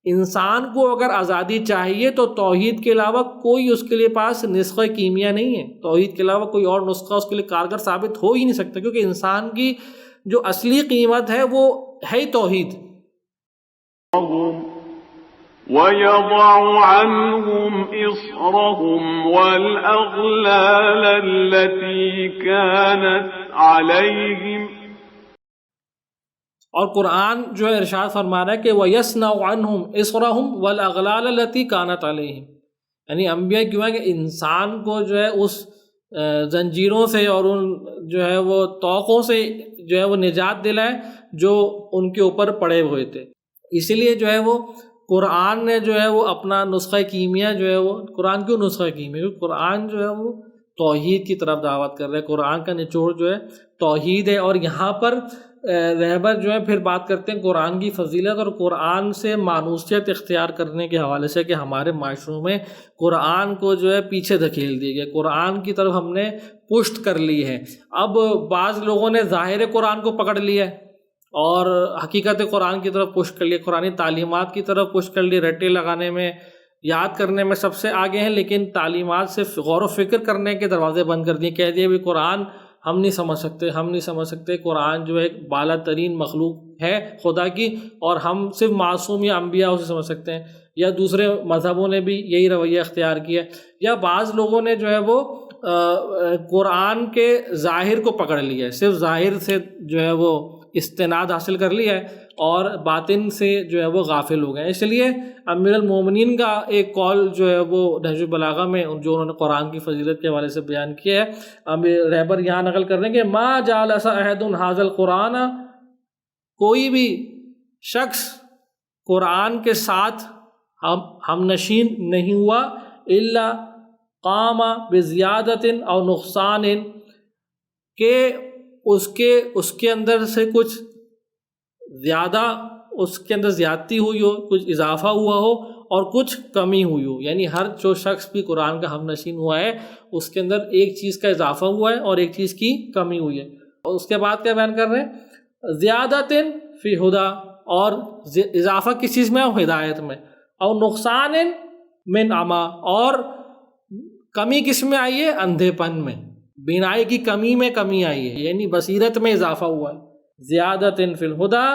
انسان کو اگر آزادی چاہیے تو توحید کے علاوہ کوئی اس کے لیے پاس نسخہ کیمیا نہیں ہے، توحید کے علاوہ کوئی اور نسخہ اس کے لیے کارگر ثابت ہو ہی نہیں سکتا، کیونکہ انسان کی جو اصلی قیمت ہے وہ ہے ہی توحید۔ وَيَضَعُ عَنْهُمْ إِصْرَهُمْ وَالْأَغْلَالَ الَّتِي كَانَتْ عَلَيْهِمْ۔ اور قرآن جو ہے ارشاد فرما رہا ہے کہ وَيَصْنَعُ عَنْهُمْ إِصْرَهُمْ وَالْأَغْلَالَ الَّتِي كَانَتْ عَلَيْهِمْ، یعنی انبیاء کیوں ہے کہ انسان کو جو ہے اس زنجیروں سے اور ان جو ہے وہ توقوں سے جو ہے وہ نجات دلائے جو ان کے اوپر پڑے ہوئے تھے۔ اسی لیے جو ہے وہ قرآن نے جو ہے وہ اپنا نسخہ کیمیا جو ہے وہ، قرآن کیوں نسخہ کیمیا؟ کیونکہ قرآن جو ہے وہ توحید کی طرف دعوت کر رہا ہے، قرآن کا نچوڑ جو ہے توحید ہے، اور یہاں پر رہبر جو ہے پھر بات کرتے ہیں قرآن کی فضیلت اور قرآن سے مانوسیت اختیار کرنے کے حوالے سے کہ ہمارے معاشروں میں قرآن کو جو ہے پیچھے دھکیل دیا گیا، قرآن کی طرف ہم نے پشت کر لی ہے۔ اب بعض لوگوں نے ظاہر قرآن کو پکڑ لیا ہے اور حقیقت قرآن کی طرف پشت کر لیا، قرآنی تعلیمات کی طرف پشت کر لی، رٹے لگانے میں یاد کرنے میں سب سے آگے ہیں، لیکن تعلیمات سے غور و فکر کرنے کے دروازے بند کر دیے، کہہ دیے بھی قرآن ہم نہیں سمجھ سکتے، قرآن جو ہے ایک بالا ترین مخلوق ہے خدا کی، اور ہم صرف معصوم یا انبیاء اسے سمجھ سکتے ہیں۔ یا دوسرے مذہبوں نے بھی یہی رویہ اختیار کیا، یا بعض لوگوں نے جو ہے وہ قرآن کے ظاہر کو پکڑ لیا ہے، صرف ظاہر سے جو ہے وہ استناد حاصل کر لیا ہے اور باطن سے جو ہے وہ غافل ہو گئے۔ اس لیے امیر المومنین کا ایک قول جو ہے وہ نہج البلاغہ میں جو انہوں نے قرآن کی فضیلت کے حوالے سے بیان کیا ہے، امیر رہبر یہاں نقل کر رہے ہیں کہ ما جالس احد ھذا القرآن، کوئی بھی شخص قرآن کے ساتھ ہم نشین نہیں ہوا، الا قام بزیادت او نقصان، کہ اس کے اندر سے کچھ زیادہ، اس کے اندر زیادتی ہوئی ہو، کچھ اضافہ ہوا ہو اور کچھ کمی ہوئی ہو، یعنی ہر جو شخص بھی قرآن کا ہم نشین ہوا ہے اس کے اندر ایک چیز کا اضافہ ہوا ہے اور ایک چیز کی کمی ہوئی ہے۔ اور اس کے بعد کیا بیان کر رہے ہیں، زیادت فی ہدا، اور اضافہ کس چیز میں، ہدایت میں، اور نقصان من عما، اور کمی کس میں آئی ہے، اندھے پن میں، بینائی کی کمی میں کمی آئی ہے، یعنی بصیرت میں اضافہ ہوا ہے۔ زیادت فی الہدا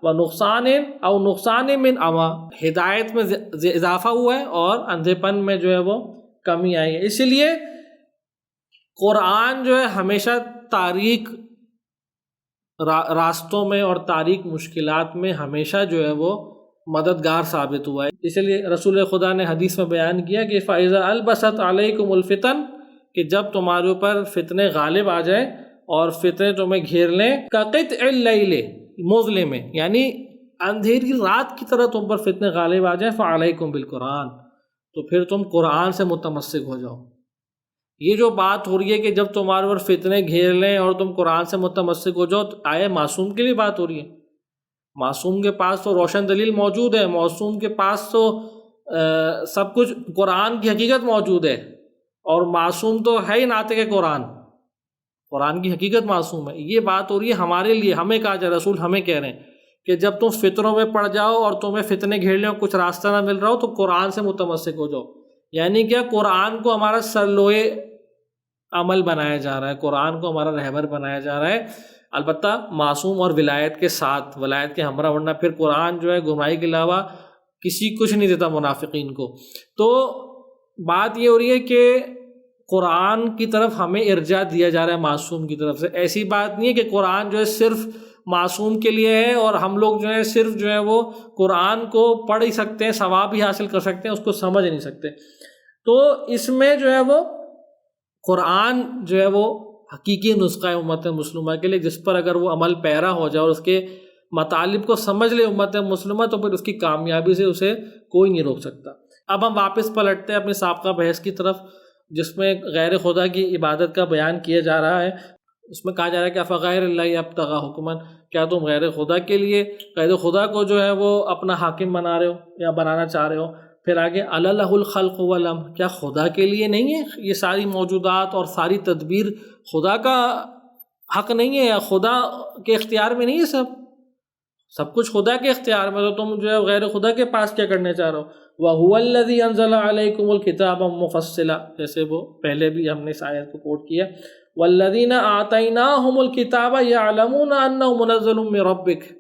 و نقصان او نقصان من عما، ہدایت میں اضافہ ہوا ہے اور اندھے پن میں جو ہے وہ کمی آئی ہے۔ اسی لیے قرآن جو ہے ہمیشہ تاریک راستوں میں اور تاریک مشکلات میں ہمیشہ جو ہے وہ مددگار ثابت ہوا ہے۔ اس لیے رسول خدا نے حدیث میں بیان کیا کہ فَإِذَا أَلْبَسَتْ عَلَيْكُمُ الْفِتَنَ، کہ جب تمہارے اوپر فتنے غالب آ جائیں اور فتنے تمہیں گھیر لیں، كَقِطْعِ اللَّيْلِ مظلم، یعنی اندھیری رات کی طرح تم پر فتنے غالب آ جائیں، فَعَلَيْكُمْ بِالْقُرْآنِ، تو پھر تم قرآن سے متمسک ہو جاؤ۔ یہ جو بات ہو رہی ہے کہ جب تمہارے اوپر فتنے گھیر لیں اور تم قرآن سے متمسک ہو جاؤ، تو آئے معصوم کے لیے بات ہو رہی ہے۔ معصوم کے پاس تو روشن دلیل موجود ہے، معصوم کے پاس تو سب کچھ قرآن کی حقیقت موجود ہے، اور معصوم تو ہے ہی ناطق قرآن کی حقیقت معصوم ہے۔ یہ بات ہو رہی ہے ہمارے لیے، ہمیں کہا جائے، رسول ہمیں کہہ رہے ہیں کہ جب تم فطروں میں پڑ جاؤ اور تمہیں فتنے گھیر لیں اور کچھ راستہ نہ مل رہا ہو تو قرآن سے متمسک ہو جاؤ۔ یعنی کیا، قرآن کو ہمارا سرلوئے عمل بنایا جا رہا ہے، قرآن کو ہمارا رہبر بنایا جا رہا ہے، البتہ معصوم اور ولایت کے ساتھ، ولایت کے ہمراہ، ورنہ پھر قرآن جو ہے گمراہی کے علاوہ کچھ نہیں دیتا منافقین کو۔ تو بات یہ ہو رہی ہے کہ قرآن کی طرف ہمیں ارجاع دیا جا رہا ہے معصوم کی طرف سے۔ ایسی بات نہیں ہے کہ قرآن جو ہے صرف معصوم کے لیے ہے اور ہم لوگ جو ہے صرف جو ہے وہ قرآن کو پڑھ ہی سکتے ہیں، ثواب ہی حاصل کر سکتے ہیں، اس کو سمجھ نہیں سکتے۔ تو اس میں جو ہے وہ قرآن جو ہے وہ حقیقی نسخہ ہے امت مسلمہ کے لیے، جس پر اگر وہ عمل پیرا ہو جائے اور اس کے مطالب کو سمجھ لے امت مسلمہ، تو پھر اس کی کامیابی سے اسے کوئی نہیں روک سکتا۔ اب ہم واپس پلٹتے ہیں اپنی سابقہ بحث کی طرف، جس میں غیر خدا کی عبادت کا بیان کیا جا رہا ہے۔ اس میں کہا جا رہا ہے کہ افغیر اللہ ابتغى حکمن، کیا تم غیر خدا کے لیے، غیر خدا کو جو ہے وہ اپنا حاکم بنا رہے ہو یا بنانا چاہ رہے ہو؟ پھر آگے الہ الخلق والامر، کیا خدا کے لیے نہیں ہے یہ ساری موجودات اور ساری تدبیر؟ خدا کا حق نہیں ہے یا خدا کے اختیار میں نہیں ہے؟ سب کچھ خدا کے اختیار میں، تو تم جو ہے غیر خدا کے پاس کیا کرنے چاہ رہے ہو؟ وَهُوَ الَّذِي أَنزَلَ عَلَيْكُمُ الْكِتَابَ مُفَصِّلًا، جیسے وہ پہلے بھی ہم نے اس آیت کو کوٹ کیا، وَالَّذِينَ آتَيْنَاهُمُ الْكِتَابَ يَعْلَمُونَ أَنَّهُ مُنَزَّلٌ مِّن رَبِّكَ،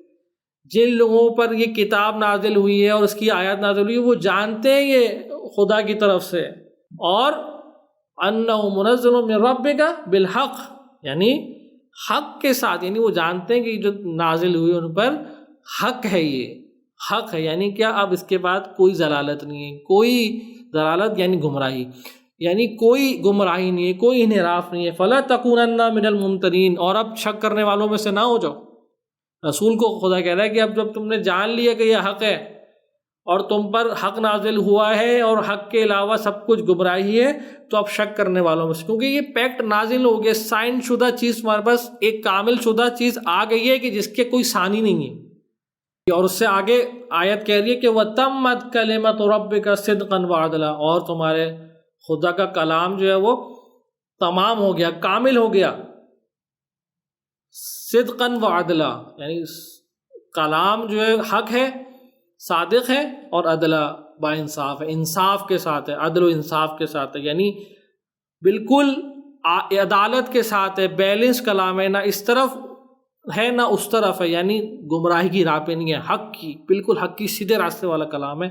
جن لوگوں پر یہ کتاب نازل ہوئی ہے اور اس کی آیات نازل ہوئی ہے وہ جانتے ہیں یہ خدا کی طرف سے، اور أَنَّهُ مُنَزَّلٌ مِّن رَبِّكَ بِالْحَقِّ، یعنی حق کے ساتھ، یعنی وہ جانتے ہیں کہ جو نازل ہوئی ان پر حق ہے، یہ حق ہے، یعنی کیا، اب اس کے بعد کوئی ضلالت نہیں ہے، کوئی ضلالت یعنی گمراہی، یعنی کوئی گمراہی نہیں ہے، کوئی انحراف نہیں ہے۔ فَلَا تَكُونَنَّ مِنَ الْمُمْتَرِينَ، اور اب شک کرنے والوں میں سے نہ ہو جاؤ۔ رسول کو خدا کہہ رہا ہے کہ اب جب تم نے جان لیا کہ یہ حق ہے اور تم پر حق نازل ہوا ہے اور حق کے علاوہ سب کچھ گمراہی ہے تو اب شک کرنے والوں میں سے، کیونکہ یہ پیکٹ نازل ہو گیا، سائن شدہ چیز تمہارے پاس ایک کامل شدہ چیز آ گئی ہے کہ جس کے کوئی ثانی نہیں ہے۔ اور اس سے آگے آیت کہہ رہی ہے کہ وَتَمَّتْ كَلِمَةُ رَبِّكَ صِدْقًا وَعَدْلًا، اور تمہارے خدا کا کلام جو ہے وہ تمام ہو گیا، کامل ہو گیا، صدقاً وعدلا، یعنی کلام جو ہے حق ہے، صادق ہے، اور عدلا با انصاف ہے، انصاف کے ساتھ ہے، عدل و انصاف کے ساتھ ہے، یعنی بالکل عدالت کے ساتھ ہے، بیلنس کلام ہے، نہ اس طرف ہے نہ اس طرف ہے، یعنی گمراہی کی راہ پہ نہیں ہے، حق کی، بالکل حق کی سیدھے راستے والا کلام ہے۔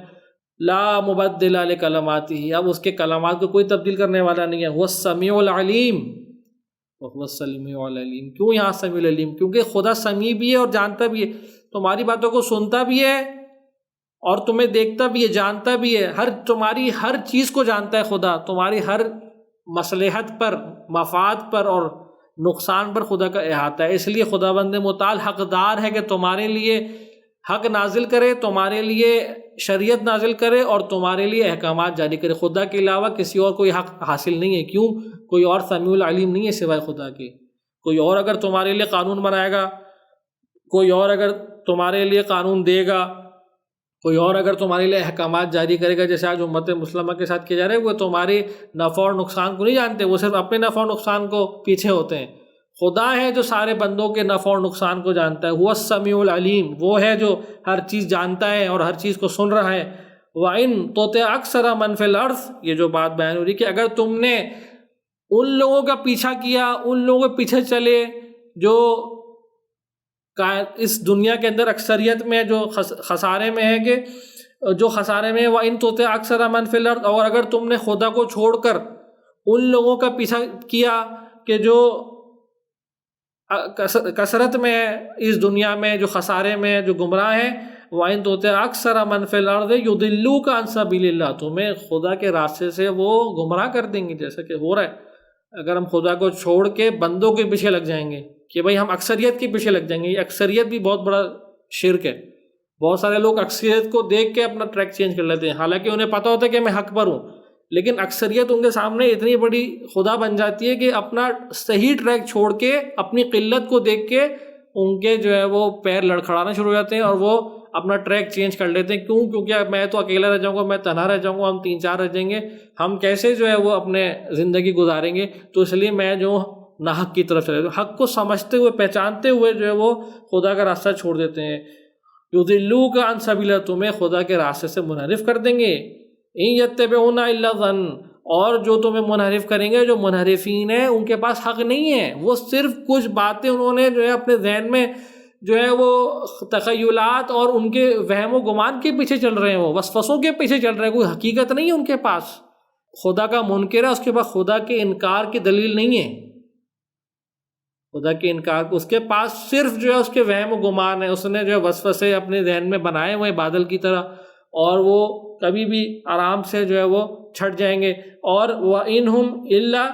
لا مبدل لکلماتہ، اب اس کے کلمات کو کوئی تبدیل کرنے والا نہیں ہے۔ وہ السمیع العلیم، وہ السمیع العلیم، کیوں یہاں سمیع العلیم؟ کیونکہ خدا سمیع بھی ہے اور جانتا بھی ہے، تمہاری باتوں کو سنتا بھی ہے اور تمہیں دیکھتا بھی ہے، جانتا بھی ہے، تمہاری ہر چیز کو جانتا ہے خدا، تمہاری ہر مصلحت پر، مفاد پر اور نقصان پر خدا کا احاطہ ہے۔ اس لیے خداوند متعال حقدار ہے کہ تمہارے لیے حق نازل کرے، تمہارے لیے شریعت نازل کرے اور تمہارے لیے احکامات جاری کرے۔ خدا کے علاوہ کسی اور کوئی حق حاصل نہیں ہے، کیوں؟ کوئی اور سمیع العلیم نہیں ہے سوائے خدا کے۔ کوئی اور اگر تمہارے لیے قانون بنائے گا، کوئی اور اگر تمہارے لیے قانون دے گا، کوئی اور اگر تمہارے لیے احکامات جاری کرے گا، جیسے آج امت مسلمہ کے ساتھ کیا جا رہا ہے، وہ تمہارے نفع اور نقصان کو نہیں جانتے، وہ صرف اپنے نفع اور نقصان کو پیچھے ہوتے ہیں۔ خدا ہے جو سارے بندوں کے نفع اور نقصان کو جانتا ہے، وہ السمیع العلیم، وہ ہے جو ہر چیز جانتا ہے اور ہر چیز کو سن رہا ہے۔ وَإِن تُطِعْ أَكْثَرَ مَنْ فِي الْأَرْضِ، یہ جو بات بیان ہو رہی کہ اگر تم نے ان لوگوں کا پیچھا کیا، ان لوگوں کے پیچھے چلے جو اس دنیا کے اندر اکثریت میں جو خسارے میں ہے، کہ جو خسارے میں ہے، وَإِن تُطِعْ أَكْثَرَ مَنْ فِي الْأَرْضِ، اور اگر تم نے خدا کو چھوڑ کر ان لوگوں کا پیچھا کیا کہ جو کثرت میں ہے اس دنیا میں، جو خسارے میں، جو گمراہ ہیں، وَإِن تُطِعْ أَكْثَرَ مَنْ فِي الْأَرْضِ يُضِلُّوكَ عَنْ سَبِيلِ اللَّهِ، تمہیں خدا کے راستے سے وہ گمراہ کر دیں گے، جیسا کہ ہو رہا ہے۔ اگر ہم خدا کو چھوڑ کے بندوں کے پیچھے لگ جائیں گے کہ بھائی ہم اکثریت کے پیچھے لگ جائیں گے، یہ اکثریت بھی بہت بڑا شرک ہے۔ بہت سارے لوگ اکثریت کو دیکھ کے اپنا ٹریک چینج کر لیتے ہیں، حالانکہ انہیں پتہ ہوتا ہے کہ میں حق پر ہوں، لیکن اکثریت ان کے سامنے اتنی بڑی خدا بن جاتی ہے کہ اپنا صحیح ٹریک چھوڑ کے اپنی قلت کو دیکھ کے ان کے جو ہے وہ پیر لڑکھڑانا شروع ہو جاتے ہیں اور وہ اپنا ٹریک چینج کر لیتے ہیں۔ کیوں؟ کیونکہ میں تو اکیلا رہ جاؤں گا، میں تنہا رہ جاؤں گا، ہم 3-4 رہ جائیں گے، ہم کیسے جو ہے وہ اپنے زندگی گزاریں گے؟ تو اس لیے میں جو ناحق کی طرف چلے جاؤں، حق کو سمجھتے ہوئے، پہچانتے ہوئے جو ہے وہ خدا کا راستہ چھوڑ دیتے ہیں۔ یضلوک عن سبیل، تمہیں خدا کے راستے سے منحرف کر دیں گے۔ ان یتبعون الا الظن، اور جو تمہیں منحرف کریں گے، جو منحرفین ہیں ان کے پاس حق نہیں ہے، وہ صرف کچھ باتیں انہوں نے جو ہے اپنے ذہن میں جو ہے وہ تخیلات اور ان کے وہم و گمان کے پیچھے چل رہے ہیں، وہ وسوسوں کے پیچھے چل رہے ہیں، کوئی حقیقت نہیں ہے ان کے پاس۔ خدا کا منکر ہے، اس کے پاس خدا کے انکار کی دلیل نہیں ہے، خدا کے انکار کو اس کے پاس صرف جو ہے اس کے وہم و گمان ہے، اس نے جو ہے وسوسے اپنے ذہن میں بنائے ہوئے بادل کی طرح، اور وہ کبھی بھی آرام سے جو ہے وہ چھٹ جائیں گے۔ اور وَإِنْهُمْ إِلَّا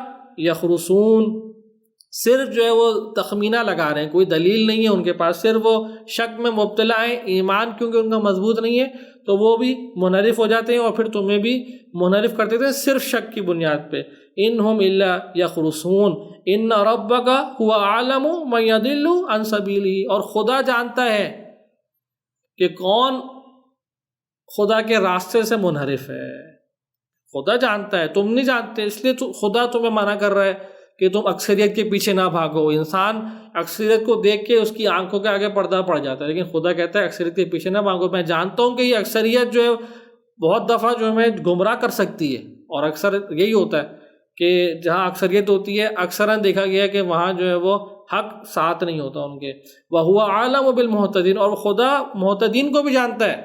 يَخْرُصُونَ، صرف جو ہے وہ تخمینہ لگا رہے ہیں، کوئی دلیل نہیں ہے ان کے پاس، صرف وہ شک میں مبتلا ہیں۔ ایمان کیونکہ ان کا مضبوط نہیں ہے تو وہ بھی منحرف ہو جاتے ہیں اور پھر تمہیں بھی منحرف کر دیتے ہیں صرف شک کی بنیاد پہ۔ إِنْهُمْ إِلَّا يَخْرُصُونَ إِنَّ رَبَّكَ هُوَ أَعْلَمُ مَن يَضِلُّ عَن سَبِيلِهِ، اور خدا جانتا ہے کہ کون خدا کے راستے سے منحرف ہے، خدا جانتا ہے، تم نہیں جانتے، اس لیے خدا تمہیں منع کر رہا ہے کہ تم اکثریت کے پیچھے نہ بھاگو۔ انسان اکثریت کو دیکھ کے اس کی آنکھوں کے آگے پردہ پڑ جاتا ہے، لیکن خدا کہتا ہے اکثریت کے پیچھے نہ بھاگو۔ میں جانتا ہوں کہ یہ اکثریت جو ہے بہت دفعہ جو ہمیں گمراہ کر سکتی ہے، اور اکثر یہی ہوتا ہے کہ جہاں اکثریت ہوتی ہے اکثراً دیکھا گیا ہے کہ وہاں جو ہے وہ حق ساتھ نہیں ہوتا ان کے۔ وَهُوَ أَعْلَمُ بِالْمُهْتَدِينَ، اور خدا مہتدین کو بھی جانتا ہے،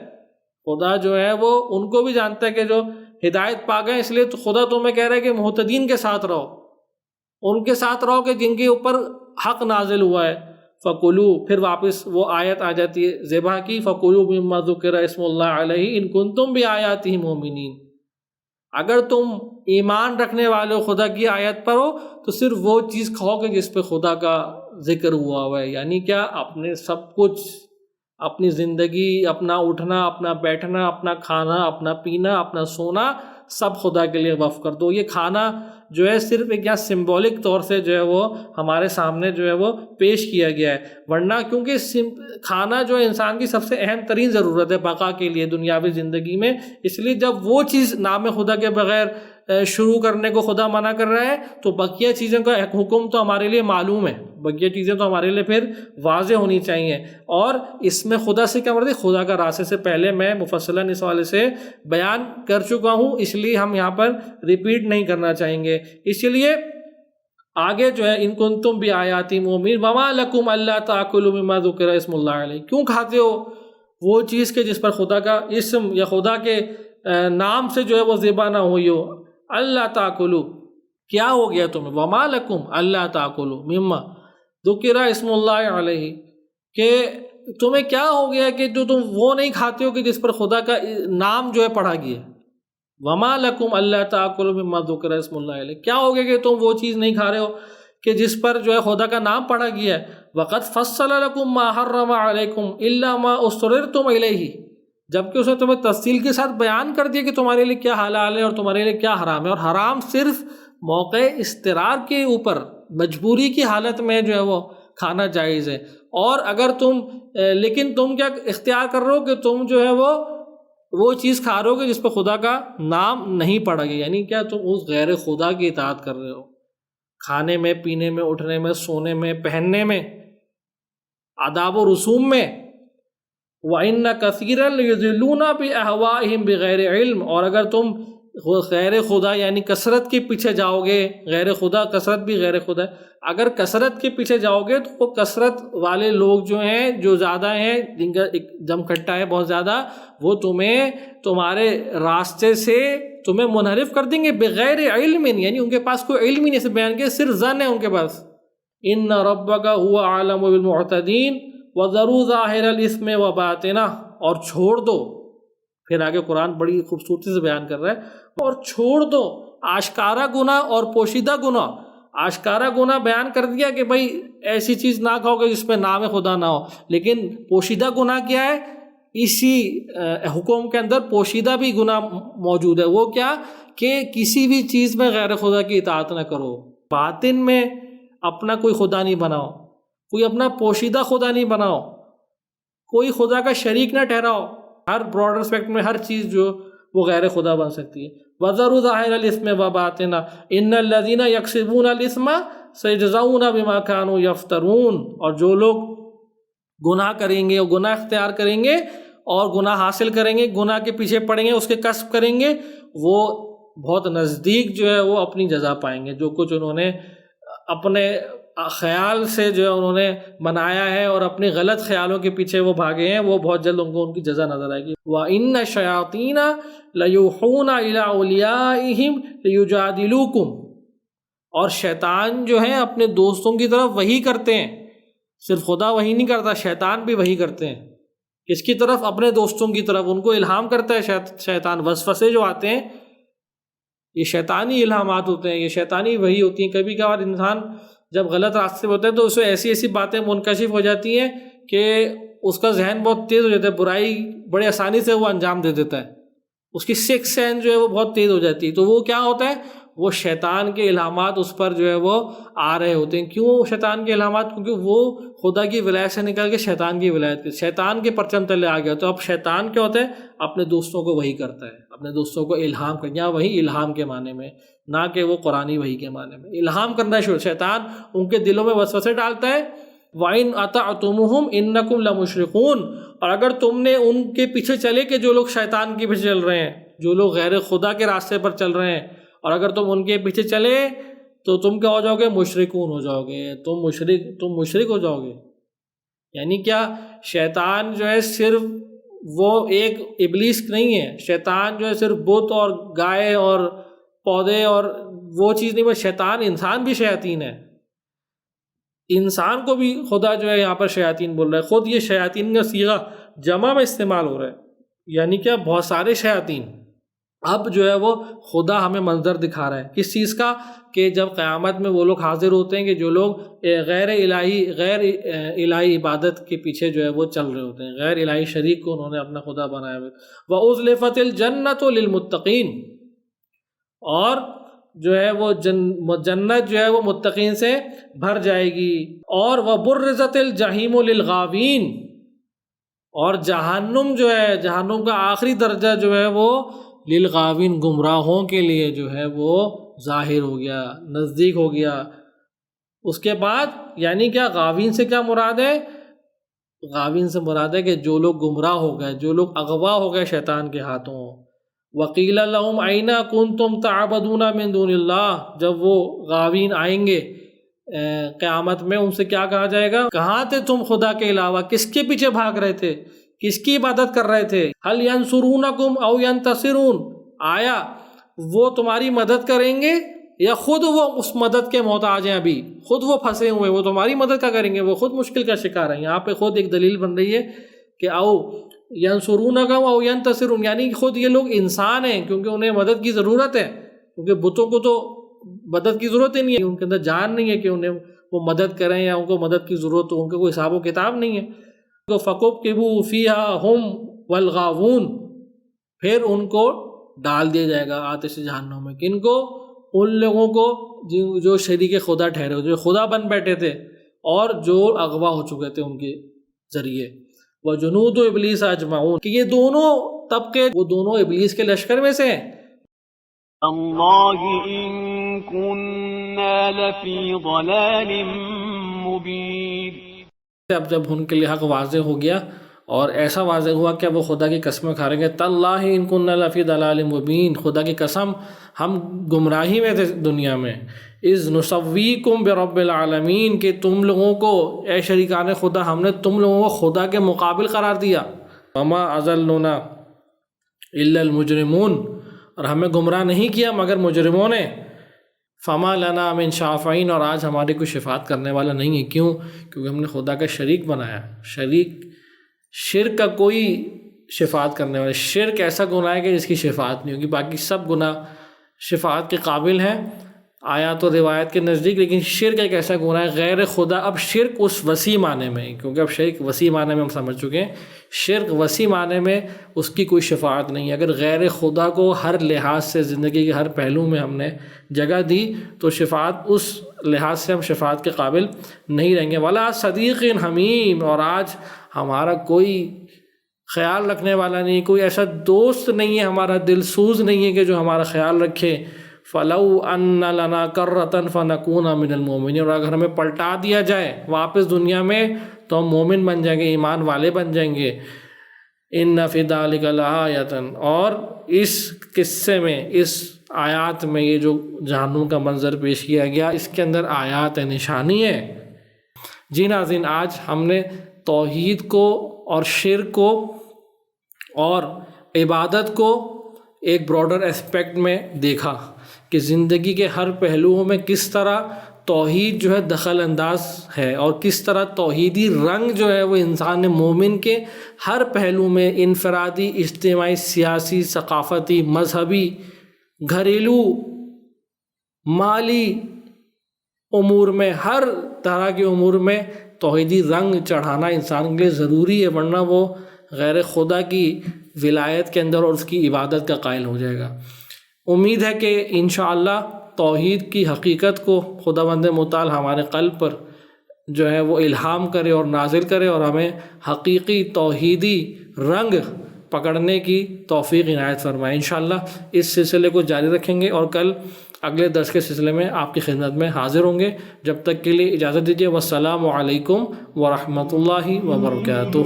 خدا جو ہے وہ ان کو بھی جانتا ہے کہ جو ہدایت پا گئے، اس لیے تو خدا تمہیں کہہ رہا ہے کہ مہتدین کے ساتھ رہو، ان کے ساتھ رہو کہ جن کے اوپر حق نازل ہوا ہے۔ فَكُلُوا، پھر واپس وہ آیت آ جاتی ہے ذبح کی، فَكُلُوا مِمَّا ذُكِرَ اسْمُ اللَّهِ عَلَيْهِ إِن كُنتُم بِآيَاتِهِ مُؤْمِنِينَ، اگر تم ایمان رکھنے والے ہو، خدا کی آیت پر ہو، تو صرف وہ چیز کھاؤ گے جس پہ خدا کا ذکر ہوا ہے، یعنی کیا؟ اپنے سب کچھ اپنی زندگی، اپنا اٹھنا، اپنا بیٹھنا، اپنا کھانا، اپنا پینا، اپنا سونا سب خدا کے لیے وقف کر دو۔ یہ کھانا جو ہے صرف ایک یہاں سمبولک طور سے جو ہے وہ ہمارے سامنے جو ہے وہ پیش کیا گیا ہے، ورنہ کیونکہ کھانا جو ہے انسان کی سب سے اہم ترین ضرورت ہے بقا کے لیے دنیاوی زندگی میں، اس لیے جب وہ چیز نام خدا کے بغیر شروع کرنے کو خدا منع کر رہا ہے تو بقیہ چیزوں کا حکم تو ہمارے لیے معلوم ہے، بقیہ چیزیں تو ہمارے لیے پھر واضح ہونی چاہیے۔ اور اس میں خدا سے کیا مراد ہے؟ خدا کا راستے سے پہلے میں مفصلاً اس حوالے سے بیان کر چکا ہوں، اس لیے ہم یہاں پر ریپیٹ نہیں کرنا چاہیں گے۔ اس لیے آگے جو ہے ان کنتم بآیاتی مؤمنین وما لکم الا تاکلوا مما ذکر اسم اللہ علیہ، کیوں کھاتے ہو وہ چیز کے جس پر خدا کا اسم یا خدا کے نام سے جو ہے وہ ذبح نہ ہوئی ہو۔ اللہ تاکلوا، کیا ہو گیا تمہیں؟ وما لکم اللہ تاکلوا مما ذکر اسم اللہ علیہ، کہ تمہیں کیا ہو گیا کہ جو تم وہ نہیں کھاتے ہو کہ جس پر خدا کا نام جو ہے پڑھا گیا۔ وما لکم اللہ تاکلوا مما ذکر اسم اللہ علیہ، کیا ہو گیا کہ تم وہ چیز نہیں کھا رہے ہو کہ جس پر جو ہے خدا کا نام پڑھا گیا ہے۔ وقد فصل لکم ما حرم علیکم الا ما اضطررتم الیہ، جبکہ اس نے تمہیں تفصیل کے ساتھ بیان کر دیا کہ تمہارے لیے کیا حلال ہے اور تمہارے لیے کیا حرام ہے، اور حرام صرف موقع اضطرار کے اوپر مجبوری کی حالت میں جو ہے وہ کھانا جائز ہے۔ اور اگر تم لیکن تم کیا اختیار کر رہے ہو کہ تم جو ہے وہ چیز کھا رہے ہو کہ جس پہ خدا کا نام نہیں پڑا گیا، یعنی کیا تم اس غیر خدا کی اطاعت کر رہے ہو، کھانے میں، پینے میں، اٹھنے میں، سونے میں، پہننے میں، آداب و رسوم میں۔ وَإِنَّ كَثِيرًا لَيُضِلُّونَ بِأَهْوَائِهِمْ بِغَيْرِ علم، اور اگر تم غیر خدا یعنی کثرت کے پیچھے جاؤ گے، غیر خدا، کثرت بھی غیر خدا ہے، اگر کثرت کے پیچھے جاؤ گے تو وہ کثرت والے لوگ جو ہیں، جو زیادہ ہیں، جن کا ایک جم کٹا ہے بہت زیادہ، وہ تمہیں تمہارے راستے سے تمہیں منحرف کر دیں گے بغیر علم، یعنی ان کے پاس کوئی علم ہی نہیں، سے بیان کیا صرف ظن ہے ان کے پاس۔ ان ربک هو اعلم بالمعتدین وذروا ظاہر الاثم وباطنہ، اور چھوڑ دو، پھر آگے قرآن بڑی خوبصورتی سے بیان کر رہا ہے، اور چھوڑ دو آشکارا گناہ اور پوشیدہ گناہ۔ آشکارا گناہ بیان کر دیا کہ بھائی ایسی چیز نہ کھاؤ کہ جس پہ نام خدا نہ ہو، لیکن پوشیدہ گناہ کیا ہے؟ اسی حکم کے اندر پوشیدہ بھی گناہ موجود ہے، وہ کیا کہ کسی بھی چیز میں غیر خدا کی اطاعت نہ کرو، باطن میں اپنا کوئی خدا نہیں بناؤ، کوئی اپنا پوشیدہ خدا نہیں بناؤ، کوئی خدا کا شریک نہ ٹھہراؤ، ہر براڈر اسپیکٹ میں ہر چیز جو وہ غیر خدا بن سکتی ہے۔ وَذَرُوا ظَاهِرَ الْإِثْمِ وَبَاطِنَهُ إِنَّ الَّذِينَ يَكْسِبُونَ الْإِثْمَ سَيُجْزَوْنَ بِمَا كَانُوا يَفْتَرُونَ، اور جو لوگ گناہ کریں گے اور گناہ اختیار کریں گے اور گناہ حاصل کریں گے، گناہ کے پیچھے پڑیں گے، اس کے کسب کریں گے، وہ بہت نزدیک جو ہے وہ اپنی جزا پائیں گے۔ جو کچھ انہوں نے اپنے خیال سے جو انہوں نے بنایا ہے اور اپنے غلط خیالوں کے پیچھے وہ بھاگے ہیں، وہ بہت جلد ان کو ان کی جزا نظر آئے گی۔ وَإِنَّ الشَّيَاطِينَ لَيُوحُونَ إِلَىٰ أَوْلِيَائِهِمْ لِيُجَادِلُوكُمْ، اور شیطان جو ہیں اپنے دوستوں کی طرف وحی کرتے ہیں، صرف خدا وحی نہیں کرتا، شیطان بھی وحی کرتے ہیں۔ کس کی طرف؟ اپنے دوستوں کی طرف، ان کو الہام کرتا ہے شیطان۔ وسوسے جو آتے ہیں یہ شیطانی الہامات ہوتے ہیں، یہ شیطانی وحی ہوتی ہیں۔ کبھی کبھار انسان جب غلط راستے پہ ہوتا ہے تو اسے ایسی ایسی باتیں منکشف ہو جاتی ہیں کہ اس کا ذہن بہت تیز ہو جاتا ہے، برائی بڑے آسانی سے وہ انجام دے دیتا ہے، اس کی سکس سینس جو ہے وہ بہت تیز ہو جاتی ہے۔ تو وہ کیا ہوتا ہے؟ وہ شیطان کے الہامات اس پر جو ہے وہ آ رہے ہوتے ہیں۔ کیوں شیطان کے الہامات؟ کیونکہ وہ خدا کی ولایت سے نکل کے شیطان کی ولایت کے، شیطان کے پرچم تلے آ گیا۔ تو اب شیطان کیا ہوتا ہے؟ اپنے دوستوں کو وحی کرتا ہے، اپنے دوستوں کو الہام کرنا، یا وہی الہام کے معنی میں، نہ کہ وہ قرآنی وحی کے معنی میں۔ الہام کرنا شروع، شیطان ان کے دلوں میں وسوسے ڈالتا ہے۔ وَإِنْ أَطَعْتُمُوهُمْ إِنَّكُمْ لَمُشْرِكُونَ، اور اگر تم نے ان کے پیچھے چلے کہ جو لوگ شیطان کے پیچھے چل رہے ہیں، جو لوگ غیر خدا کے راستے پر چل رہے ہیں، اور اگر تم ان کے پیچھے چلے تو تم کیا ہو جاؤ گے؟ مشرکون ہو جاؤ گے، تم مشرک ہو جاؤ گے۔ یعنی کیا؟ شیطان جو ہے صرف وہ ایک ابلیس نہیں ہے، شیطان جو ہے صرف بت اور گائے اور پودے اور وہ چیز نہیں، بس شیطان انسان بھی شیاطین ہے۔ انسان کو بھی خدا جو ہے یہاں پر شیاطین بول رہا ہے، خود یہ شیاطین کا صیغہ جمع میں استعمال ہو رہا ہے، یعنی کیا؟ بہت سارے شیاطین، اب جو ہے وہ خدا ہمیں منظر دکھا رہا ہے کس چیز کا، کہ جب قیامت میں وہ لوگ حاضر ہوتے ہیں کہ جو لوگ غیر الہی عبادت کے پیچھے جو ہے وہ چل رہے ہوتے ہیں، غیر الہی شریک کو انہوں نے اپنا خدا بنایا ہوا۔ وَأُزْلِفَتِ الْجَنَّةُ لِلْمُتَّقِينَ، اور جو ہے وہ جنت جو ہے وہ متقین سے بھر جائے گی۔ اور وَبُرِّزَتِ الْجَحِيمُ لِلْغَاوِينَ، اور جہنم جو ہے، جہنم کا آخری درجہ جو ہے وہ للغاوین، گمراہوں کے لیے جو ہے وہ ظاہر ہو گیا، نزدیک ہو گیا۔ اس کے بعد یعنی کیا، غاوین سے کیا مراد ہے؟ غاوین سے مراد ہے کہ جو لوگ گمراہ ہو گئے، جو لوگ اغوا ہو گئے شیطان کے ہاتھوں۔ وَقِيلَ لَهُمْ أَيْنَ كُنْتُمْ تَعْبُدُونَ مِن دُونِ اللَّهِ، جب وہ غاوین آئیں گے قیامت میں، ان سے کیا کہا جائے گا، کہاں تھے تم خدا کے علاوہ، کس کے پیچھے بھاگ رہے تھے، کس کی عبادت کر رہے تھے؟ هَلْ يَنْصُرُونَكُمْ أَوْ يَنْتَصِرُونَ، آیا وہ تمہاری مدد کریں گے یا خود وہ اس مدد کے محتاج ہیں، ابھی خود وہ پھنسے ہوئے، وہ تمہاری مدد کا کریں گے، وہ خود مشکل کا شکار ہیں۔ یہاں پہ خود ایک دلیل بن رہی ہے کہ او ینصرونکم او ینتصرون، یعنی خود یہ لوگ انسان ہیں کیونکہ انہیں مدد کی ضرورت ہے، کیونکہ بتوں کو تو مدد کی ضرورت ہی نہیں ہے، ان کے اندر جان نہیں ہے کہ انہیں وہ مدد کریں یا ان کو مدد کی ضرورت ہو، ان کے کوئی حساب و کتاب نہیں ہے۔ تو فَكُبْكِبُوا فِيهَا هُمْ وَالْغَاوُونَ، پھر ان کو ڈال دیا جائے گا آتش جہنم میں، کن کو؟ ان لوگوں کو جو شریک خدا ٹھہرے ہوئے، جو خدا بن بیٹھے تھے اور جو اغوا ہو چکے تھے ان کے ذریعے۔ وَجُنُودُ إِبْلِيسَ أَجْمَعُونَ، کہ یہ دونوں طبقے، وہ دونوں ابلیس کے لشکر میں سے ہیں۔ اللَّهِ إِن كُنَّا لَفِي ضَلَالٍ مُبِينٍ، اب جب ان کے لیے حق واضح ہو گیا اور ایسا واضح ہوا کہ وہ خدا کی قسمیں کھا رہے ہیں، تاللہ ان کننا لفی ضلال مبین، خدا کی قسم ہم گمراہی میں تھے دنیا میں۔ اذ نسویکم برب العالمین، کہ تم لوگوں کو اے شریکان خدا ہم نے تم لوگوں کو خدا کے مقابل قرار دیا۔ وما اضلنا الا المجرمون، اور ہمیں گمراہ نہیں کیا مگر مجرموں نے۔ فما لنا من شافعین، اور آج ہمارے کوئی شفاعت کرنے والا نہیں ہے۔ کیوں؟ کیونکہ ہم نے خدا کا شریک بنایا۔ شرک کا کوئی شفاعت کرنے والا، شرک ایسا گناہ ہے کہ جس کی شفاعت نہیں ہوگی، باقی سب گناہ شفاعت کے قابل ہیں آیات و روایت کے نزدیک، لیکن شرک ایک ایسا گناہ ہے غیر خدا۔ اب شرک اس وسیع معنی میں، کیونکہ اب شرک وسیع معنی میں ہم سمجھ چکے ہیں، شرک وسیع معنی میں اس کی کوئی شفاعت نہیں ہے۔ اگر غیر خدا کو ہر لحاظ سے زندگی کے ہر پہلو میں ہم نے جگہ دی تو شفاعت اس لحاظ سے ہم شفاعت کے قابل نہیں رہیں گے۔ ولا صدیق حمیم، اور آج ہمارا کوئی خیال رکھنے والا نہیں، کوئی ایسا دوست نہیں ہے، ہمارا دل سوز نہیں ہے کہ جو ہمارا خیال رکھے۔ فَلَوْ أَنَّ لَنَا كَرَّةً فَنَكُونَ مِنَ الْمُؤْمِنِينَ، اور اگر ہمیں پلٹا دیا جائے واپس دنیا میں تو ہم مومن بن جائیں گے، ایمان والے بن جائیں گے۔ إِنَّ فِي ذَلِكَ لَآيَةً، اور اس قصے میں، اس آیات میں، یہ جو جہنم کا منظر پیش کیا گیا، اس کے اندر آیات نشانی ہے۔ جی ناظرین، آج ہم نے توحید کو اور شرک کو اور عبادت کو ایک براڈر اسپیکٹ میں دیکھا کہ زندگی کے ہر پہلوؤں میں کس طرح توحید جو ہے دخل انداز ہے، اور کس طرح توحیدی رنگ جو ہے وہ انسان مومن کے ہر پہلو میں، انفرادی، اجتماعی، سیاسی، ثقافتی، مذہبی، گھریلو، مالی امور میں، ہر طرح کے امور میں توحیدی رنگ چڑھانا انسان کے لیے ضروری ہے، ورنہ وہ غیر خدا کی ولایت کے اندر اور اس کی عبادت کا قائل ہو جائے گا۔ امید ہے کہ انشاءاللہ توحید کی حقیقت کو خداوند متعال ہمارے قلب پر جو ہے وہ الہام کرے اور نازل کرے، اور ہمیں حقیقی توحیدی رنگ پکڑنے کی توفیق عنایت فرمائے۔ انشاءاللہ اس سلسلے کو جاری رکھیں گے اور کل اگلے درس کے سلسلے میں آپ کی خدمت میں حاضر ہوں گے۔ جب تک کے لیے اجازت دیجیے، والسلام علیکم ورحمۃ اللہ وبرکاتہ۔